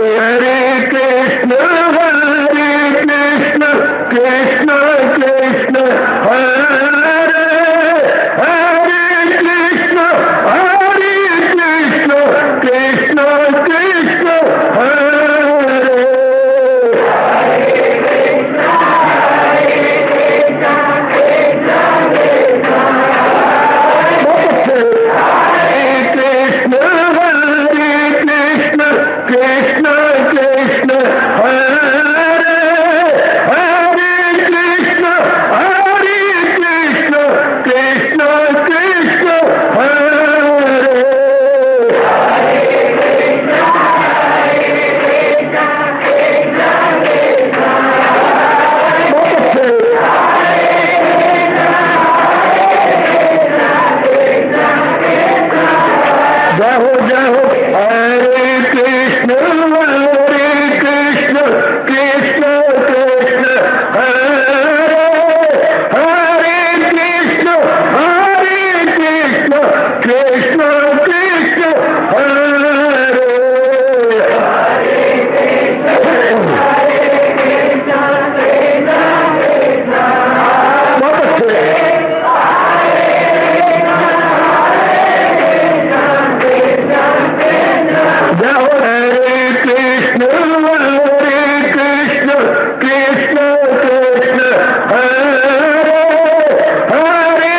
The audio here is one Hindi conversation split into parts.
हरे कृष्ण कृष्ण कृष्ण हरे हरे कृष्ण कृष्ण कृष्ण हरे कृष्ण कृष्ण हरे हरे कृष्ण कृष्ण कृष्ण हरे जय हो हरे कृष्ण कृष्ण कृष्ण हरे हरे कृष्ण कृष्ण कृष्ण हरे बहुत अच्छे जय हो हरे कृष्ण कृष्ण कृष्ण हरे हरे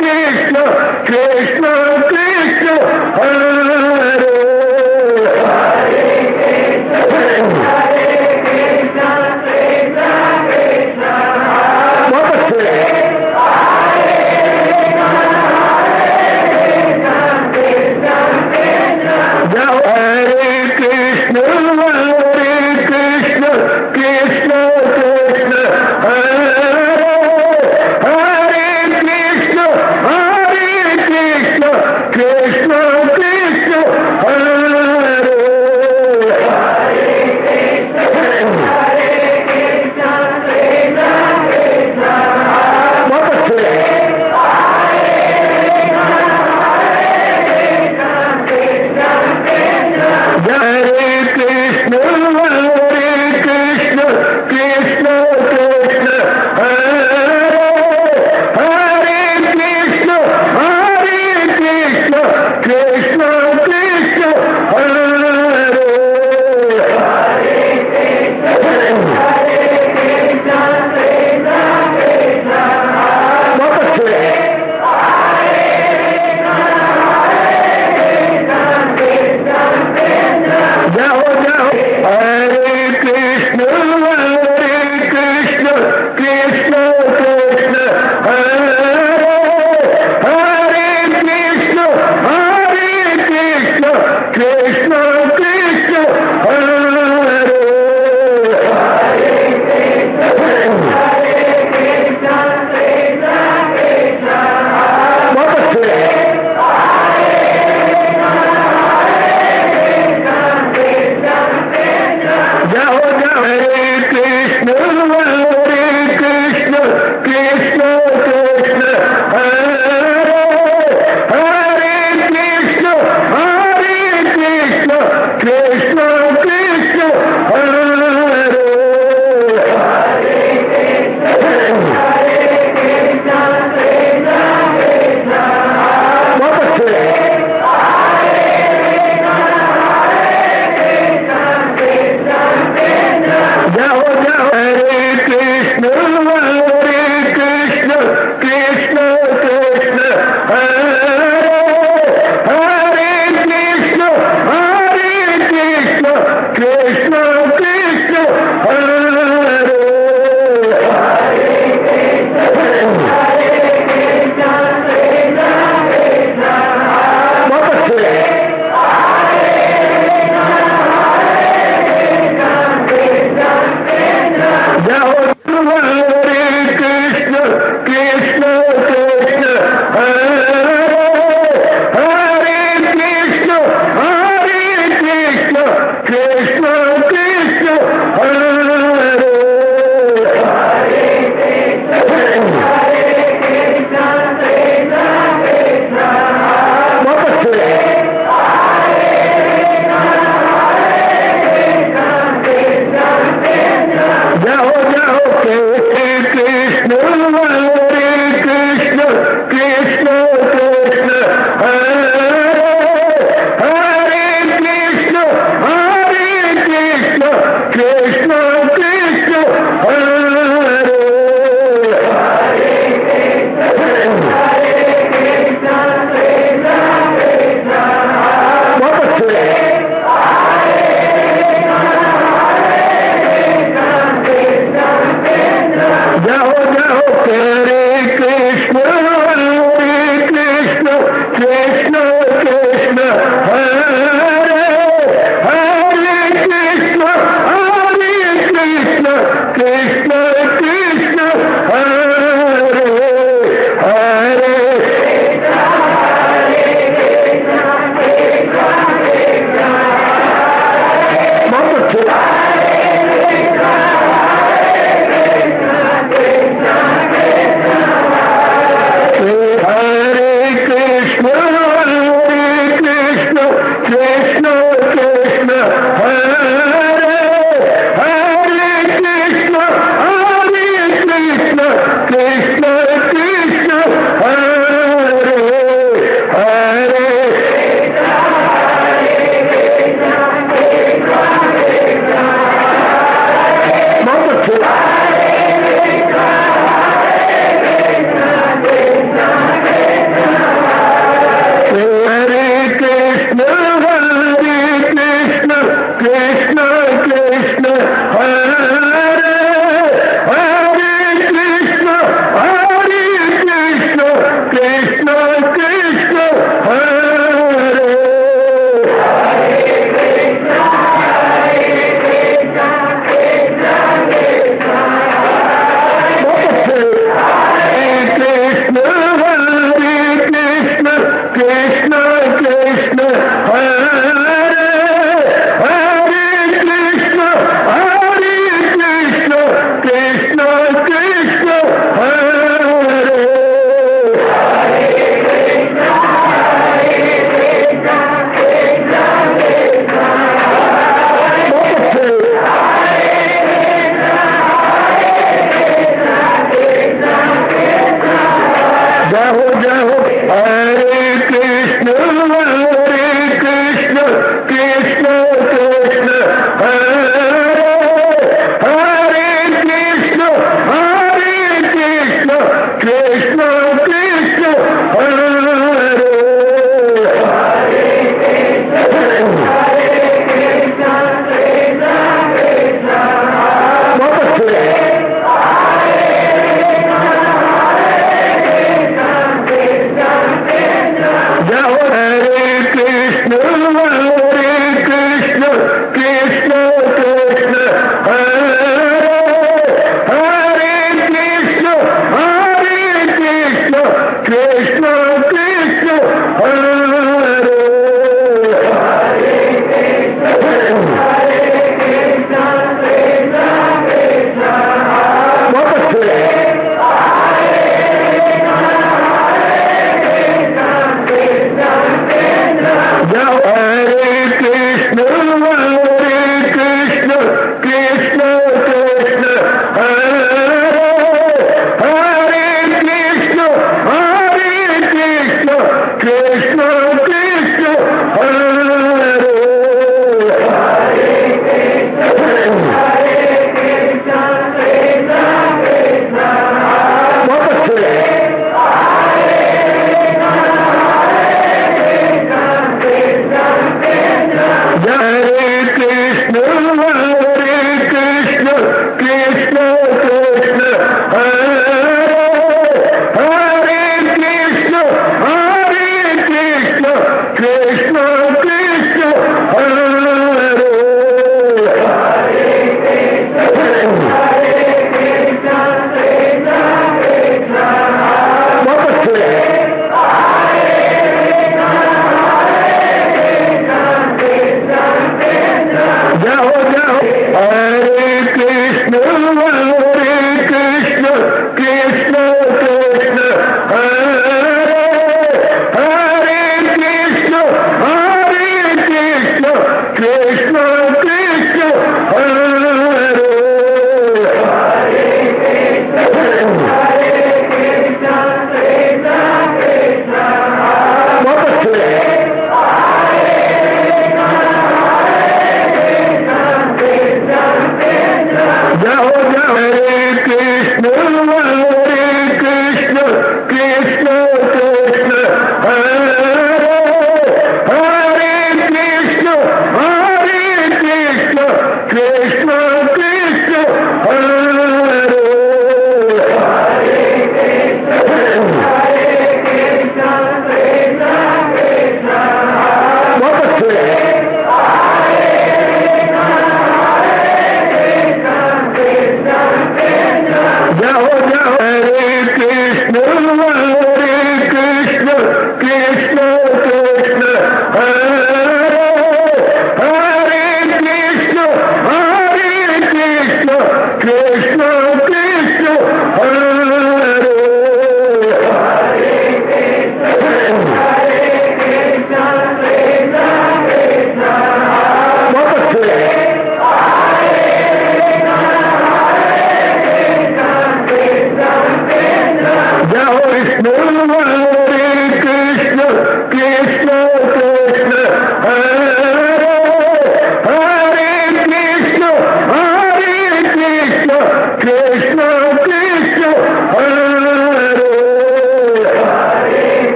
कृष्ण कृष्ण कृष्ण हरे बहुत अच्छे जय हो हरे कृष्ण कृष्ण कृष्ण हरे हरे कृष्ण कृष्ण कृष्ण हरे बहुत अच्छे हरे कृष्ण कृष्ण हरे हरे कृष्ण कृष्ण कृष्ण हरे बहुत अच्छे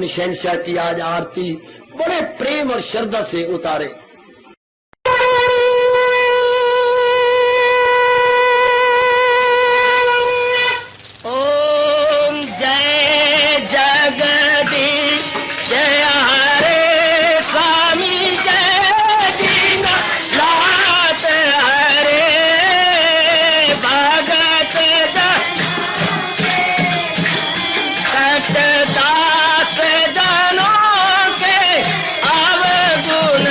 शहंशाह की आज आरती बड़े प्रेम और श्रद्धा से उतारे। ओम जय जगदीश जय हरे स्वामी जय दीनानाथ हरे भगत दास जनों के अवगुण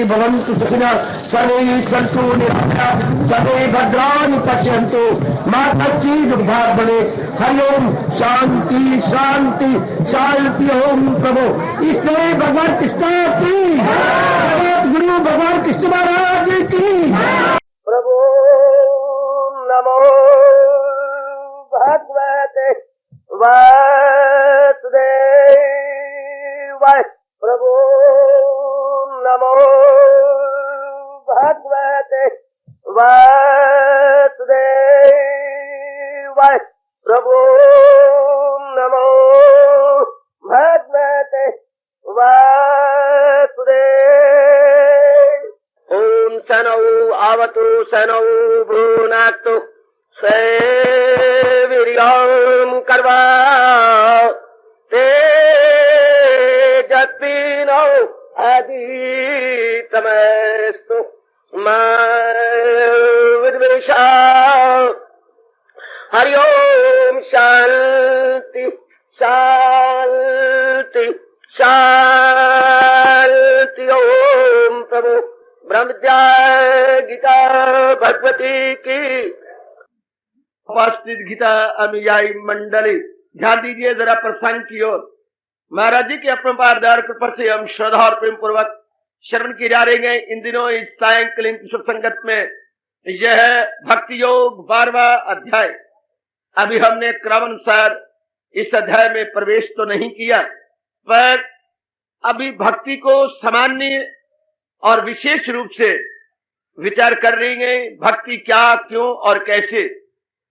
भवन्तु सुखिनः सर्वे सन्तु निरामयाः सर्वे भद्राणि पश्यन्तु मा कश्चित् दुःखात् भवेत्। हरि ओम शांति शांति शांति। ओम प्रभु इसलिए भगवान कृष्ण की गुरु भगवान कृष्ण महाराज की प्रभु नमो भगवते वासुदेवाय। प्रभु नमो भगवते वासुदेवाय। प्रभु नमो भगवते वासुदेवाय। ओम सनौ आवतु सनौ भ्रूनाक्तु सेवीर्यं कर्वा तेजस्विनो अधीतमस्तु मा विद्वेषा। हरि ओम शांति शांति शांति। ओम प्रभु ब्रह्म विद्या गीता भगवती की। उपस्थित गीता अनुयायी मंडली ध्यान दीजिए जरा प्रसंग की ओर। महाराज जी के अपरंपार कृपा से हम श्रद्धा और प्रेम पूर्वक श्रवण किए जा रहे हैं इन दिनों इस सायंकालीन शुभ संगत में। यह भक्ति योग 12वां अध्याय। अभी हमने क्रमानुसार इस अध्याय में प्रवेश तो नहीं किया, पर अभी भक्ति को सामान्य और विशेष रूप से विचार कर रहे हैं। भक्ति क्या, क्यों और कैसे,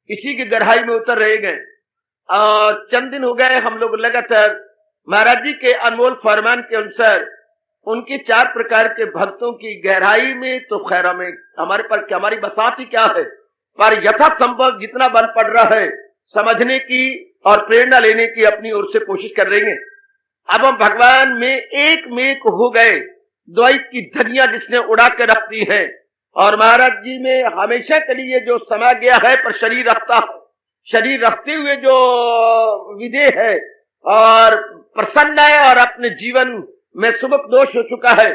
इसी की गहराई में उतर रहे हैं। और चंद दिन हो गए हम लोग लगातार महाराज जी के अनमोल फरमान के अनुसार उनके 4 प्रकार के भक्तों की गहराई में तो खैर हमें हमारे पर क्या, हमारी बसात ही क्या है, पर यथासंभव जितना बल पड़ रहा है समझने की और प्रेरणा लेने की अपनी ओर से कोशिश कर रहे हैं। अब हम भगवान में एक हो गए। द्वैत की धनिया जिसने उड़ा के रख दी है और महाराज जी में हमेशा के लिए जो समा गया है, पर शरीर रखता है, शरीर रखते हुए जो विधेय है और प्रसन्न है और अपने जीवन में सुबह दोष हो चुका है,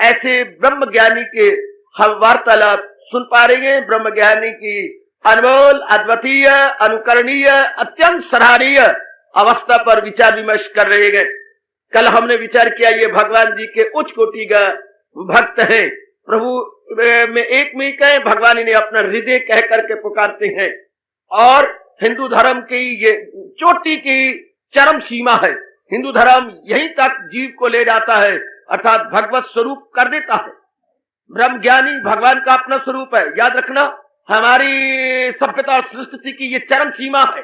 ऐसे ब्रह्म ज्ञानी के हम वार्तालाप सुन पा रहे हैं। ब्रह्म ज्ञानी की अनमोल, अद्वितीय, अनुकरणीय, अत्यंत सराहनीय अवस्था पर विचार विमर्श कर रहे हैं। कल हमने विचार किया ये भगवान जी के उच्च कोटि का भक्त है, प्रभु में एक है, भगवान इन्हें अपना हृदय कह करके पुकारते हैं। और हिंदू धर्म की ये चोटी की चरम सीमा है। हिंदू धर्म यहीं तक जीव को ले जाता है, अर्थात भगवत स्वरूप कर देता है। ब्रह्म ज्ञानी भगवान का अपना स्वरूप है। याद रखना, हमारी सभ्यता और संस्कृति की ये चरम सीमा है।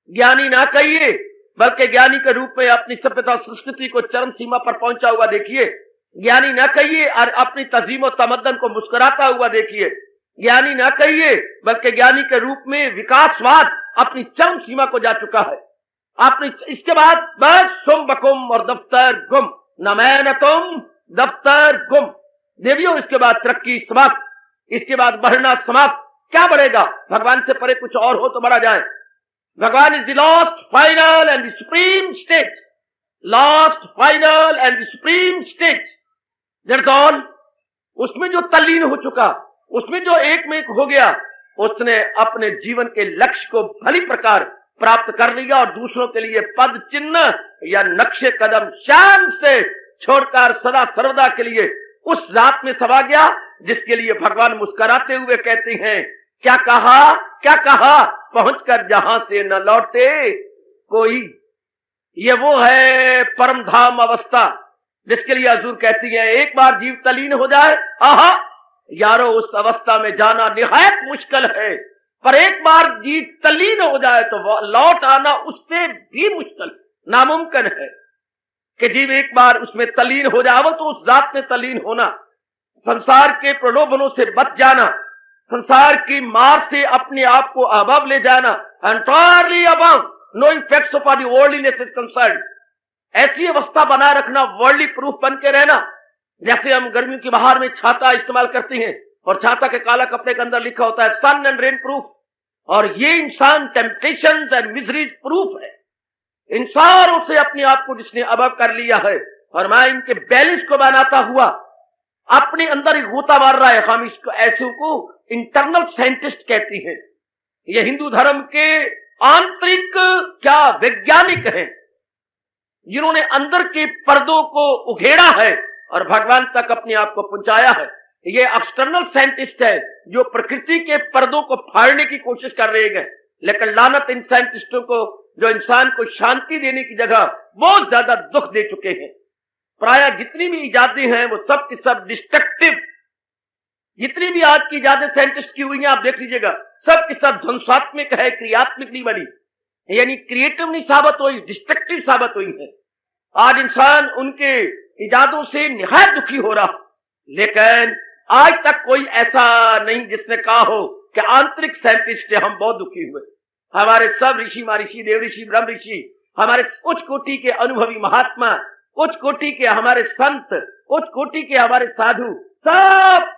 ज्ञानी ना कहिए, बल्कि ज्ञानी के रूप में अपनी सभ्यता और संस्कृति को चरम सीमा पर पहुंचा हुआ देखिए। ज्ञानी ना कहिए और अपनी तज़ीम और तमद्दन को मुस्कुराता हुआ देखिए। ज्ञानी ना कहिए, बल्कि ज्ञानी के रूप में विकासवाद अपनी चरम सीमा को जा चुका है। आपने इसके बाद बस सुम बकुम और दफ्तर गुम, न मैं न तुम, दफ्तर गुम। देवियों, इसके बाद तरक्की समाप्त, इसके बाद बढ़ना समाप्त। क्या बढ़ेगा? भगवान से परे कुछ और हो तो बढ़ा जाए। भगवान is the last, final and the supreme state. Last, final and the supreme state, that's all. उसमें जो तल्लीन हो चुका, उसमें जो एक में एक हो गया, उसने अपने जीवन के लक्ष्य को भली प्रकार प्राप्त कर लिया और दूसरों के लिए पद चिन्ह या नक्शे कदम शान से छोड़कर सदा सर्वदा के लिए उस रात में समा गया जिसके लिए भगवान मुस्कुराते हुए कहते हैं, क्या कहा, क्या कहा, पहुंचकर जहां से न लौटे कोई। ये वो है परम धाम अवस्था जिसके लिए हजूर कहती है एक बार जीव तलीन हो जाए, आहा यारो उस अवस्था में जाना निहायत मुश्किल है, पर एक बार जीव तलीन हो जाए तो लौट आना उससे भी मुश्किल, नामुमकिन है कि जीव एक बार उसमें तलीन हो जाए। तो उस जात में तलीन होना, संसार के प्रलोभनों से बच जाना, संसार की मार से अपने आप को अबव ले जाना, entirely above, no effects of the worldliness is concerned. ऐसी अवस्था बनाए रखना, वर्ल्डली प्रूफ बन के रहना। जैसे हम गर्मियों की बहार में छाता इस्तेमाल करते हैं और छाता के काला कपड़े के अंदर लिखा होता है सन एंड रेन प्रूफ, और ये इंसान टेम्पटेशंस एंड मिजरीज प्रूफ है। इन सारों से अपने आप को जिसने अबव कर लिया है, और मैं इनके बैलेंस को बनाता हुआ अपने अंदर ही गोता मार रहा है। हम इसको ऐसों को इंटरनल साइंटिस्ट कहती हैं। ये हिंदू धर्म के आंतरिक क्या वैज्ञानिक हैं, जिन्होंने अंदर के पर्दों को उघेड़ा है और भगवान तक अपने आप को पहुंचाया है। ये एक्सटर्नल साइंटिस्ट है जो प्रकृति के पर्दों को फाड़ने की कोशिश कर रहे हैं। लेकिन लानत इन साइंटिस्टों को जो इंसान को शांति देने की जगह बहुत ज्यादा दुख दे चुके हैं। प्राय जितनी भी इजादें हैं वो सब की सब डिस्ट्रक्टिव, जितनी भी आज की इजादें साइंटिस्ट की हुई हैं आप देख लीजिएगा, सब की सब ध्वंसात्मक है, क्रियात्मक नहीं बनी, यानी क्रिएटिव नहीं साबित हुई, डिस्ट्रक्टिव साबित हुई है। आज इंसान उनके इजादों से निहायत दुखी हो रहा, लेकिन आज तक कोई ऐसा नहीं जिसने कहा हो कि आंतरिक साइंटिस्ट है हम बहुत दुखी हुए। हमारे सब ऋषि, महर्षि, देव ऋषि, ब्रह्म ऋषि, हमारे उच्च कोटि के अनुभवी महात्मा, उच्च कोटि के हमारे संत, उच्च कोटि के हमारे साधु, सब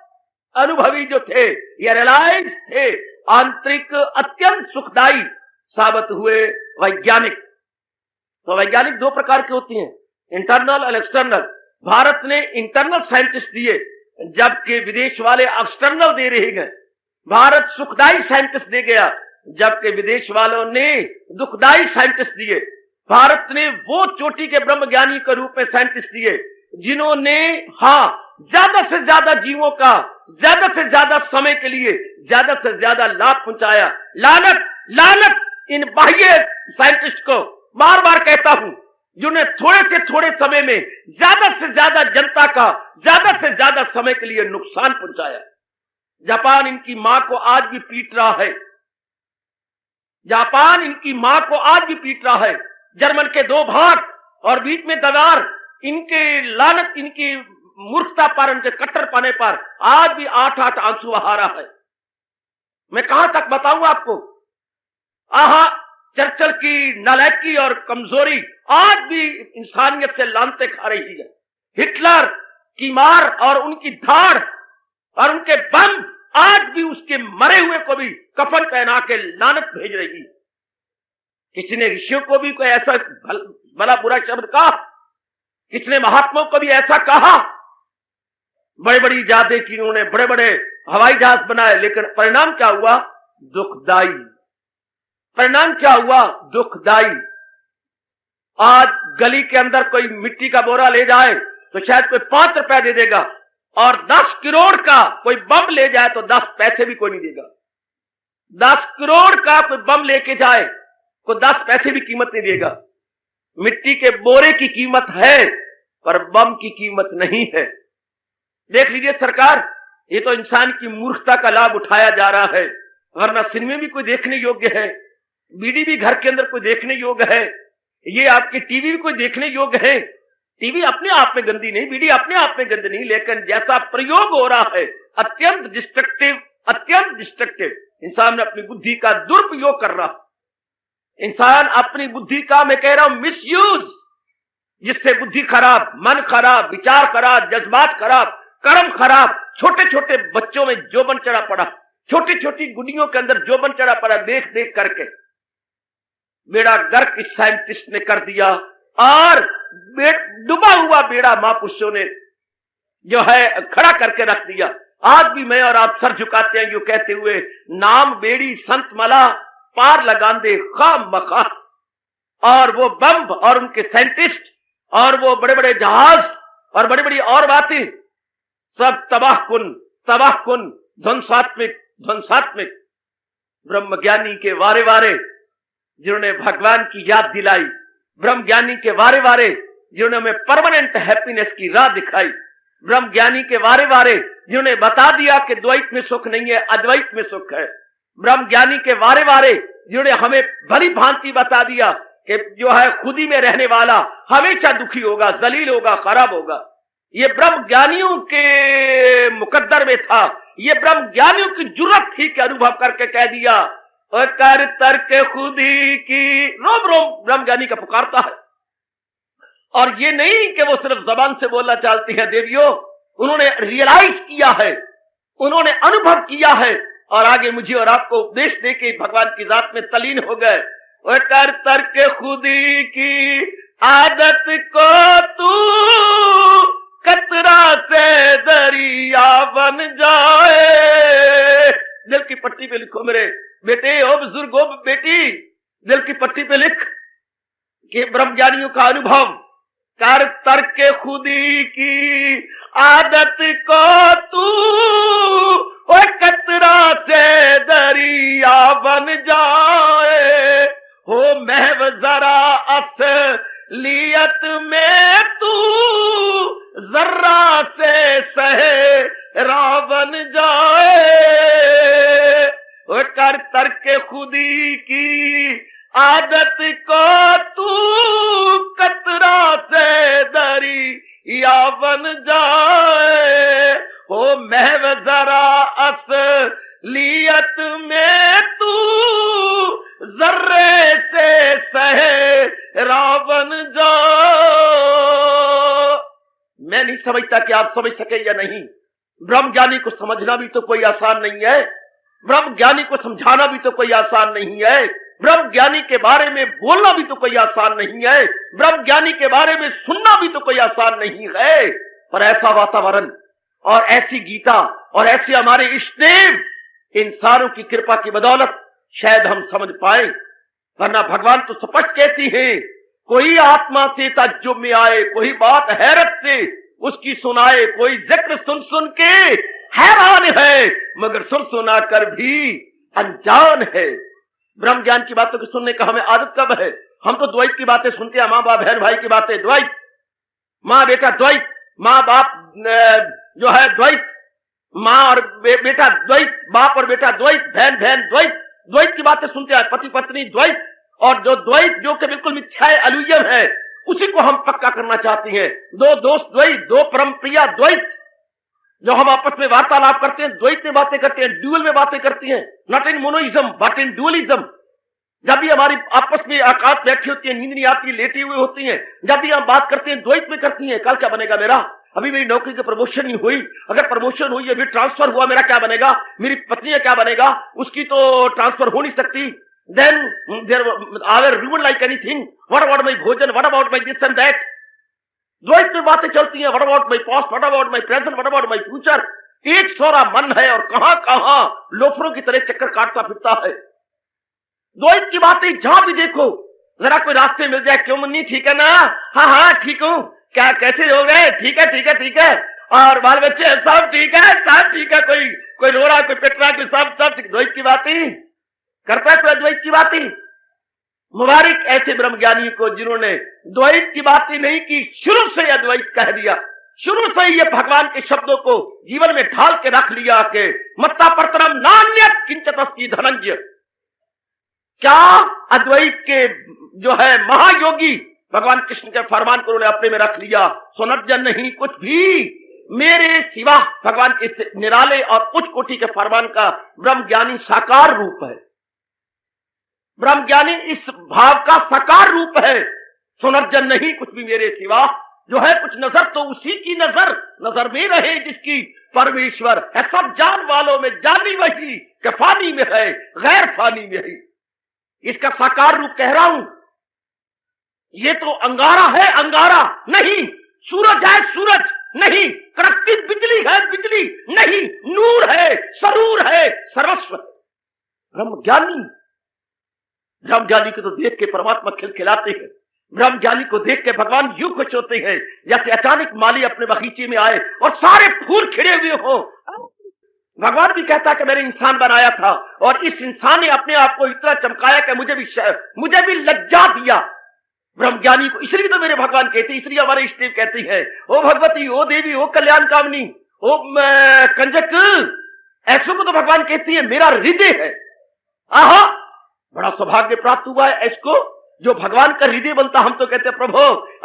अनुभवी जो थे, ये रियलाइज थे, आंतरिक अत्यंत सुखदायी साबित हुए वैज्ञानिक। तो वैज्ञानिक दो प्रकार के होती हैं, इंटरनल और एक्सटर्नल। भारत ने इंटरनल साइंटिस्ट दिए, जबकि विदेश वाले एक्सटर्नल दे रहे हैं। भारत सुखदायी साइंटिस्ट दे गया, जबकि विदेश वालों ने दुखदायी साइंटिस्ट दिए। भारत ने वो चोटी के ब्रह्म ज्ञानी के रूप में साइंटिस्ट दिए, जिन्होंने ज्यादा से ज्यादा जीवों का ज्यादा से ज्यादा समय के लिए ज्यादा से ज्यादा लाभ पहुंचाया। लानत लानत इन बाह्य साइंटिस्ट को बार बार कहता हूं, जिन्होंने थोड़े से थोड़े समय में ज्यादा से ज्यादा जनता का ज्यादा से ज्यादा समय के लिए नुकसान पहुंचाया। जापान इनकी मां को आज भी पीट रहा है, जापान इनकी मां को आज भी पीट रहा है। जर्मन के दो भाग और बीच में दरार, इनके लानत, इनकी मूर्खता पर, इनके कट्टर पाने पर आज भी 8-8 आंसू बहा रहा है। मैं कहां तक बताऊं आपको? चर्चिल की नालायकी और कमजोरी आज भी इंसानियत से लानते खा रही है। हिटलर की मार और उनकी धाड़ और उनके बम आज भी उसके मरे हुए को भी कफन पहना के लानत भेज रही। किसी ने ऋषियों को भी कोई ऐसा भला बुरा शब्द कहा, किसी ने महात्माओं को भी ऐसा कहा। बड़ी बड़ी इजादें की उन्होंने, बड़े बड़े हवाई जहाज बनाए, लेकिन परिणाम क्या हुआ? दुखदाई। परिणाम क्या हुआ? दुखदाई। आज गली के अंदर कोई मिट्टी का बोरा ले जाए तो शायद कोई 5 रुपए दे देगा, और 10 करोड़ का कोई बम ले जाए तो 10 पैसे भी कोई नहीं देगा। 10 करोड़ का कोई बम लेके जाए तो 10 पैसे भी कीमत नहीं देगा। मिट्टी के बोरे की कीमत है, पर बम की कीमत नहीं है। देख लीजिए सरकार, ये तो इंसान की मूर्खता का लाभ उठाया जा रहा है, वरना सिनेमा भी कोई देखने योग्य है, बीडी भी घर के अंदर कोई देखने योग्य है, ये आपके टीवी भी कोई देखने योग्य है। टीवी अपने आप में गंदी नहीं, बीडी अपने आप में गंदी नहीं, लेकिन जैसा प्रयोग हो रहा है अत्यंत डिस्ट्रक्टिव, अत्यंत डिस्ट्रक्टिव। इंसान अपनी बुद्धि का दुरुपयोग कर रहा, इंसान अपनी बुद्धि का, मैं कह रहा हूं, मिसयूज, जिससे बुद्धि खराब, मन खराब, विचार खराब, जज्बात खराब, कर्म खराब। छोटे छोटे बच्चों में जोबन चढ़ा पड़ा, छोटी छोटी गुड़ियों के अंदर जोबन चढ़ा पड़ा, देख देख करके बेड़ा गर्क इस साइंटिस्ट ने कर दिया, और डूबा हुआ बेड़ा महापुरुषों ने जो है खड़ा करके रख दिया। आज भी मैं और आप सर झुकाते हैं, जो कहते हुए, नाम बेड़ी संत मला पार लगांदे खाम मखा। और वो बम और उनके साइंटिस्ट और वो बड़े बड़े जहाज और बड़ी बड़ी और बातें सब तबाह कुन, ध्वंसात्मक, ध्वंसात्मक। ब्रह्मज्ञानी के वारे वारे जिन्होंने भगवान की याद दिलाई, ब्रह्म ज्ञानी के वारे वारे जिन्होंने हमें परमानेंट हैप्पीनेस की राह दिखाई, ब्रह्म ज्ञानी के वारे वारे जिन्होंने बता दिया कि द्वैत में सुख नहीं है, अद्वैत में सुख है, ब्रह्म ज्ञानी के वारे वारे जिन्होंने हमें भली भांति बता दिया कि जो है खुदी में रहने वाला हमेशा दुखी होगा, जलील होगा, खराब होगा। ये ब्रह्म ज्ञानियों के मुकद्दर में था, ये ब्रह्म ज्ञानियों की जुर्रत थी कि अनुभव करके कह दिया, और कर तर्क खुदी की, रोम रोम ब्रह्म ज्ञानी का पुकारता है। और ये नहीं कि वो सिर्फ जबान से बोलना चाहती है देवियों, उन्होंने रियलाइज किया है, उन्होंने अनुभव किया है, और आगे मुझे और आपको उपदेश देके भगवान की जात में तलीन हो गए। और कर तर्क खुदी की आदत को तू कतरा से दरिया बन जाए। दिल की पट्टी पे लिखो मेरे बेटे, ओ बुजुर्ग, ओ बेटी, दिल की पट्टी पे लिख कि ब्रह्मज्ञानियों का अनुभव कर तर्क खुदी की आदत को तू, ओ कतरा से दरिया बन जाए। हो महव जरा असलियत में तू जर्रा से सहरा बन जाए। ओ कर तर्क खुदी की आदत को तू कतरा से दरिया बन जाए। हो महव जरा असलियत में तू जर्रे से सहरा बन जाओ। मैं नहीं समझता कि आप समझ सके या नहीं। ब्रह्मज्ञानी को समझना भी तो कोई आसान नहीं है, ब्रह्मज्ञानी को समझाना भी तो कोई आसान नहीं है, ब्रह्मज्ञानी के बारे में बोलना भी तो कोई आसान नहीं है, ब्रह्मज्ञानी के बारे में सुनना भी तो कोई आसान नहीं है। पर ऐसा वातावरण और ऐसी गीता और ऐसे हमारे इष्टदेव इंसानों की कृपा की बदौलत शायद हम समझ पाए, वरना भगवान तो स्पष्ट कहती है, कोई आत्मा से ताज्जुब में आए, कोई बात हैरत से उसकी सुनाए, कोई जिक्र सुन सुन के हैरान है, मगर सुन सुना कर भी अनजान है। ब्रह्म ज्ञान की बातों को सुनने का हमें आदत कब है? हम तो द्वैत की बातें सुनते हैं, माँ बाप बहन भाई की बातें द्वैत, माँ बेटा द्वैत, माँ बाप जो है द्वैत, माँ और बेटा द्वैत, बाप और बेटा द्वैत, बहन बहन द्वैत, द्वैत की बातें सुनते हैं, पति पत्नी द्वैत, और जो द्वैत जो कि बिल्कुल मिथ्या अलुजम है उसी को हम पक्का करना चाहती हैं। दो दोस्त द्वैत, दो परम प्रिया द्वैत, जो हम आपस में वार्तालाप करते हैं, द्वैत में बातें करते हैं, ड्यूअल में बातें करती हैं, not in monoism but in dualism. जब भी हमारी आपस में आकाश बैठी होती है, नींद नहीं आती, लेटी हुई होती हैं, जब भी हम बात करते हैं द्वैत में करती हैं। कल क्या बनेगा मेरा? अभी मेरी नौकरी की प्रमोशन नहीं हुई, अगर प्रमोशन हुई, अभी ट्रांसफर हुआ, मेरा क्या बनेगा? मेरी पत्नी का क्या बनेगा? उसकी तो ट्रांसफर हो नहीं सकती। Then there are ruin like anything. What about my भोजन? What about my this and that? द्वैत में बातें चलती हैं। What about my past? What about my present? What about my future? एक सोरा मन है और कहां कहां लोफरों की तरह चक्कर काटता फिरता है। द्वैत की बातें जहां भी देखो, जरा कोई रास्ते मिल जाए, क्यों मुन्नी ठीक है ना? हाँ हाँ ठीक हूं, क्या कैसे हो गए? ठीक है ठीक है ठीक है, और बाल बच्चे सब ठीक है, सब ठीक है, कोई रो रहा, कोई पिट रहा, कोई सब द्वैत की बातें करता है, कोई अद्वैत की बातें। मुबारक ऐसे ब्रह्मज्ञानी को जिन्होंने द्वैत की बातें नहीं की, शुरू से अद्वैत कह दिया, शुरू से ये भगवान के शब्दों को जीवन में ढाल के रख लिया कि मत्ता परतरम नान्यत् किंचित् अस्ति धनंजय। क्या अद्वैत के जो है महायोगी भगवान कृष्ण के फरमान को उन्होंने अपने में रख लिया, सुनर्जन नहीं कुछ भी मेरे सिवा। भगवान के निराले और उच्च कोटि के फरमान का ब्रह्मज्ञानी साकार रूप है, ब्रह्मज्ञानी इस भाव का साकार रूप है। सुनर्जन नहीं कुछ भी मेरे सिवा, जो है कुछ नजर तो उसी की नजर में रहे जिसकी परमेश्वर है। सब जान वालों में जानी वही कि फानी में है, गैर फानी में है। इसका साकार रूप कह रहा हूं। ये तो अंगारा है, अंगारा नहीं, सूरज है, सूरज नहीं, कड़कती बिजली है, बिजली नहीं, नूर है, सरूर है, सर्वस्व है। ब्रह्मज्ञानी को तो देख के परमात्मा खिलखिलाते हैं, ब्रह्मज्ञानी को देख के भगवान यूं खुश होते हैं जैसे अचानक माली अपने बगीचे में आए और सारे फूल खिले हुए हो। भगवान भी कहता कि मैंने इंसान बनाया था और इस इंसान ने अपने आप को इतना चमकाया कि मुझे भी लज्जा दिया। ब्रह्मज्ञानी को इसलिए तो मेरे भगवान कहते, इसलिए हमारे इष्टदेव कहती है, ओ भगवती, ओ देवी, ओ कल्याण कामनी, ओ कंजक, ऐसों को तो भगवान कहती है मेरा हृदय है। आहा, बड़ा सौभाग्य प्राप्त हुआ है इसको जो भगवान का हृदय बनता। हम तो कहते हैं प्रभु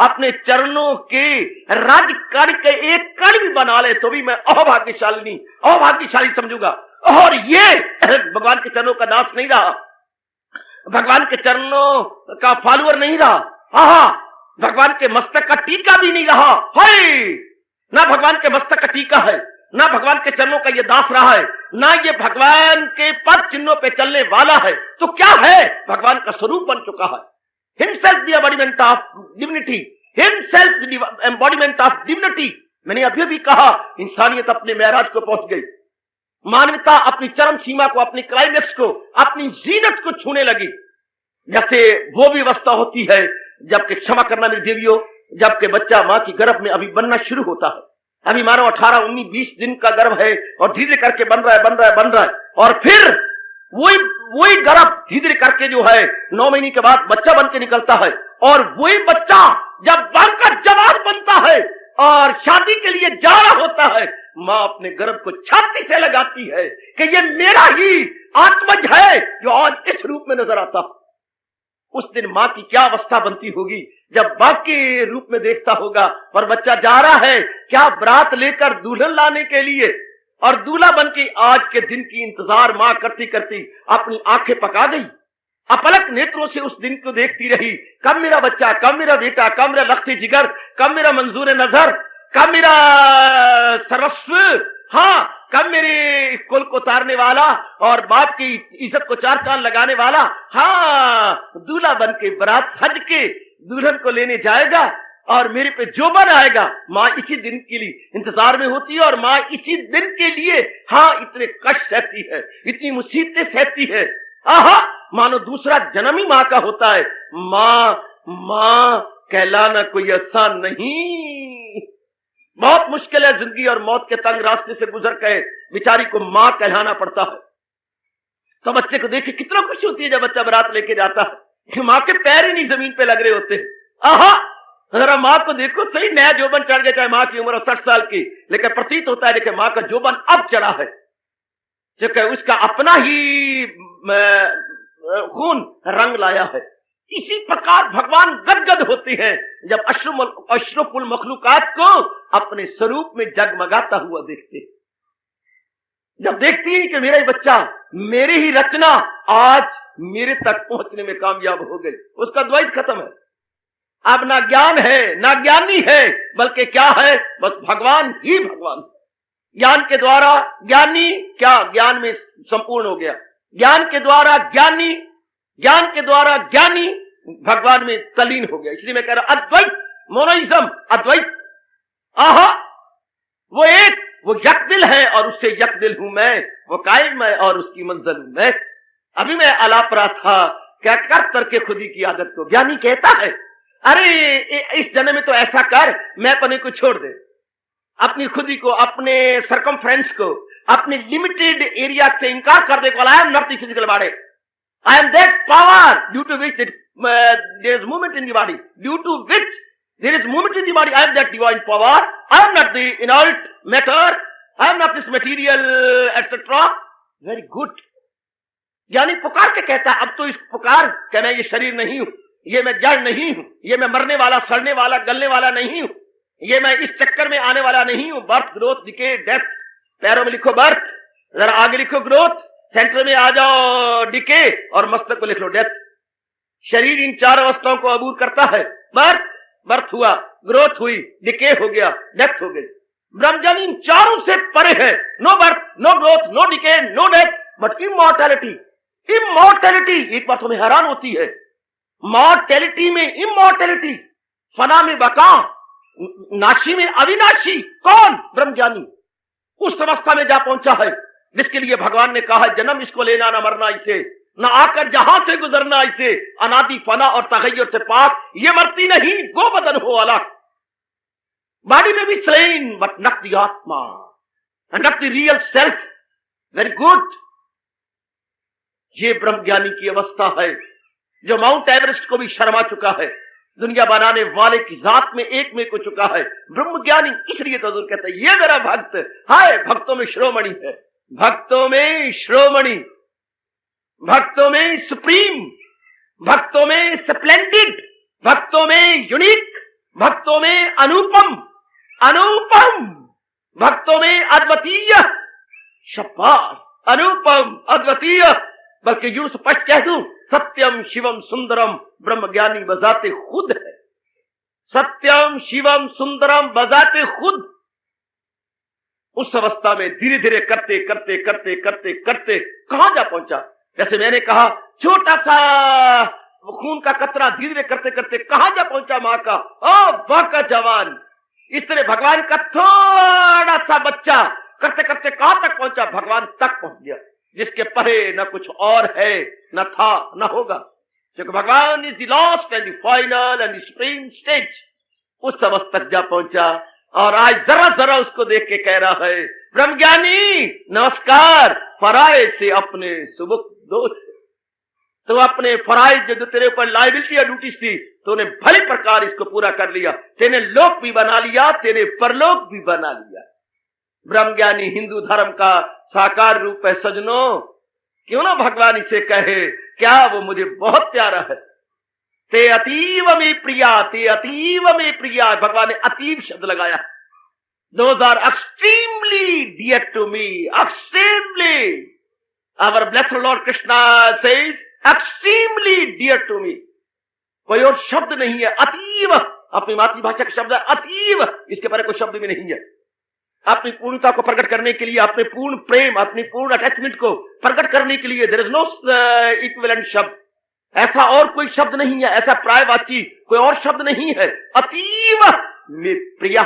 अपने चरणों के राज कण के एक कण भी बना ले तो भी मैं अभाग्यशाली समझूंगा। और ये भगवान के चरणों का दास नहीं रहा, भगवान के चरणों का फॉलोअर नहीं रहा, आहा, भगवान के मस्तक का टीका भी नहीं रहा है, ना भगवान के मस्तक का टीका है, ना भगवान के चरणों का ये दास रहा है, ना ये भगवान के पद चिन्हों पे चलने वाला है। तो क्या है? भगवान का स्वरूप बन चुका है। Himself the embodiment of divinity, himself the embodiment of divinity, मैंने अभी भी कहा, इंसानियत अपने मेराज को पहुंच गई, मानवता अपनी चरम सीमा को, अपनी क्लाइमेक्स को, अपनी जीनत को छूने लगी। जैसे वो भी अवस्था होती है जबकि, क्षमा करना मेरी देवियों, जबकि बच्चा मां की गर्भ में अभी बनना शुरू होता है। अभी मानो 18, 19, 20 दिन का गर्भ है और धीरे करके बन रहा है और फिर वही गर्भ धीरे करके जो है 9 महीने के बाद बच्चा बन के निकलता है और वही बच्चा जब बनकर जवान बनता है और शादी के लिए जा रहा होता है, मां अपने गर्भ को छाती से लगाती है कि ये मेरा ही आत्मज है जो आज इस रूप में नजर आता। उस दिन मां की क्या अवस्था बनती होगी जब बाप के रूप में देखता होगा और बच्चा जा रहा है क्या बारात लेकर दुल्हन लाने के लिए, और दूल्हा बन के आज के दिन की इंतजार मां करती करती अपनी आंखें पका गई। अपलक नेत्रों से उस दिन को देखती रही, कब मेरा बच्चा, कब मेरा बेटा, कब मेरा लख्ती जिगर, कब मेरा मंजूर नजर, कब मेरा सर्वस्व, हाँ कब मेरे कुल को तारने वाला और बाप की इज्जत को चार कान लगाने वाला, हाँ दूल्हा बन के बारात सज के दुल्हन को लेने जाएगा और मेरे पे जोबन आएगा। मां इसी दिन के लिए इंतजार में होती है और मां इसी दिन के लिए हाँ इतने कष्ट सहती है, इतनी मुसीबतें सहती है। आहा, मानो दूसरा जन्म ही मां का होता है। मां कहलाना कोई आसान नहीं, बहुत मुश्किल है। जिंदगी और मौत के तंग रास्ते से गुजर के बेचारी को मां कहलाना पड़ता है। तो बच्चे को देख के कितना खुशी होती है जब बच्चा बारात लेके जाता है, मां के पैर ही नहीं जमीन पे लग रहे होते। आहा, जरा मां को देखो सही, नया जोबन चढ़ गया, चाहे मां की उम्र 60 साल की, लेकिन प्रतीत होता है देखिए मां का जोबन अब चढ़ा है, क्योंकि उसका अपना ही खून रंग लाया है। इसी प्रकार भगवान गदगद होते हैं जब अशरफुल मखलूकात को अपने स्वरूप में जगमगाता हुआ देखते हैं। जब देखती है कि मेरा ही बच्चा, मेरी ही रचना आज मेरे तक पहुंचने में कामयाब हो गई, उसका द्वैत खत्म है। अब ना ज्ञान है ना ज्ञानी है, बल्कि क्या है, बस भगवान ही भगवान। ज्ञान के द्वारा ज्ञानी क्या ज्ञान में संपूर्ण हो गया, ज्ञान के द्वारा ज्ञानी, ज्ञान के द्वारा ज्ञानी भगवान में तलीन हो गया। इसलिए मैं कह रहा अद्वैत, मोनोइज्म, अद्वैत। आहा, वो एक, वो यकदिल है और उससे यकदिल हूं मैं, वो कायम है और उसकी मंजिल हूं मैं। अभी मैं आलाप रहा था, क्या कर करके खुदी की आदत को ज्ञानी कहता है, अरे इस जन्म में तो ऐसा कर, मैं अपने को छोड़ दे, अपनी खुदी को, अपने सरकमफ्रेंस को, अपने लिमिटेड एरिया से इनकार कर दे। I am not the physical body, I am that power due to which there is movement in the body, due to which there is movement in the body. I am that divine power, I am not the inert matter, I am not this material etcetera. Very good. ज्ञानी पुकार के कहता है, अब तो इस पुकार कि मैं ये शरीर नहीं हूं, ये मैं जड़ नहीं हूं, ये मैं मरने वाला, सड़ने वाला, गलने वाला नहीं हूं, ये मैं इस चक्कर में आने वाला नहीं हूं। Birth, growth, decay, death. पैरों में लिखो बर्थ, जरा आगे लिखो ग्रोथ, सेंटर में आ जाओ डिके और मस्तक को लिख लो डेथ। शरीर इन चार अवस्थाओं को अबूर करता है। बर्थ हुआ, ग्रोथ हुई, डिके हो गया, डेथ हो गई। ब्रह्मज्ञानी इन चारों से परे है। No birth, no growth, no decay, no death, but immortality. Immortality, एक बात तुम्हें हैरान होती है, मॉर्टैलिटी में इमॉर्टैलिटी, फना में बका, नाशी में अविनाशी। कौन? ब्रह्मज्ञानी। उस अवस्था में जा पहुंचा है जिसके लिए भगवान ने कहा जन्म इसको लेना, ना मरना इसे, ना आकर जहां से गुजरना इसे, अनादि फना और तगय्युर से पाक, ये मरती नहीं, गो बदन हो अलग। बॉडी में भी स्लेन बट नॉट द आत्मा, not the real self. Very good. ये ब्रह्मज्ञानी की अवस्था है जो माउंट एवरेस्ट को भी शर्मा चुका है, दुनिया बनाने वाले की जात में एक में को चुका है ब्रह्मज्ञानी। इसलिए तो हजूर कहते हैं ये मेरा भक्त, हाय भक्तों में शिरोमणि है, भक्तों में शिरोमणि, भक्तों में सुप्रीम, भक्तों में स्प्लेंडिड, भक्तों में यूनिक, भक्तों में अनुपम, अनुपम, भक्तों में अद्वितीय। शाबाश, अनुपम, अद्वितीय। बल्कि यूं स्पष्ट कह दूं, सत्यम शिवम सुंदरम ब्रह्मज्ञानी बजाते खुद है। सत्यम शिवम सुंदरम बजाते खुद। उस अवस्था में धीरे धीरे करते करते करते करते करते कहां जा पहुंचा। जैसे मैंने कहा, छोटा सा खून का कतरा धीरे धीरे करते करते कहां जा पहुंचा मां का। ओ वाह का जवान, इस तरह भगवान का थोड़ा सा बच्चा करते करते कहां तक पहुंचा? भगवान तक पहुंच गया, जिसके परे न कुछ और है, न था, न होगा। क्योंकि भगवान is the last and the final and the supreme stage. उस अवस्था तक जा पहुंचा और आज जरा जरा उसको देख के कह रहा है, ब्रह्मज्ञानी नमस्कार, फराइज से अपने सुबुक दोष। तो अपने फराइज जो तेरे ऊपर लाइबिलिटी या ड्यूटीज थी, तो उन्हें भली प्रकार इसको पूरा कर लिया। तेने लोक भी बना लिया, तेने परलोक भी बना लिया। ब्रह्मज्ञानी हिंदू धर्म का साकार रूप है सजनों। क्यों ना भगवान इसे कहे, क्या वो मुझे बहुत प्यारा है। ते अतीव में प्रिया, ते अतीव में प्रिया। भगवान ने अतीव शब्द लगाया। Those are extremely dear to me, extremely. Our blessed Lord Krishna says, extremely dear to me. कोई और शब्द नहीं है। अतीव अपनी मातृभाषा का शब्द है अतीव, इसके परे कोई शब्द भी नहीं है। अपनी पूर्णता को प्रकट करने के लिए, अपने पूर्ण प्रेम, अपनी पूर्ण अटैचमेंट को प्रकट करने के लिए देयर इज नो इक्विवेलेंट शब्द। ऐसा और कोई शब्द नहीं है, ऐसा प्रायवाची कोई और शब्द नहीं है। अतीव में प्रिया,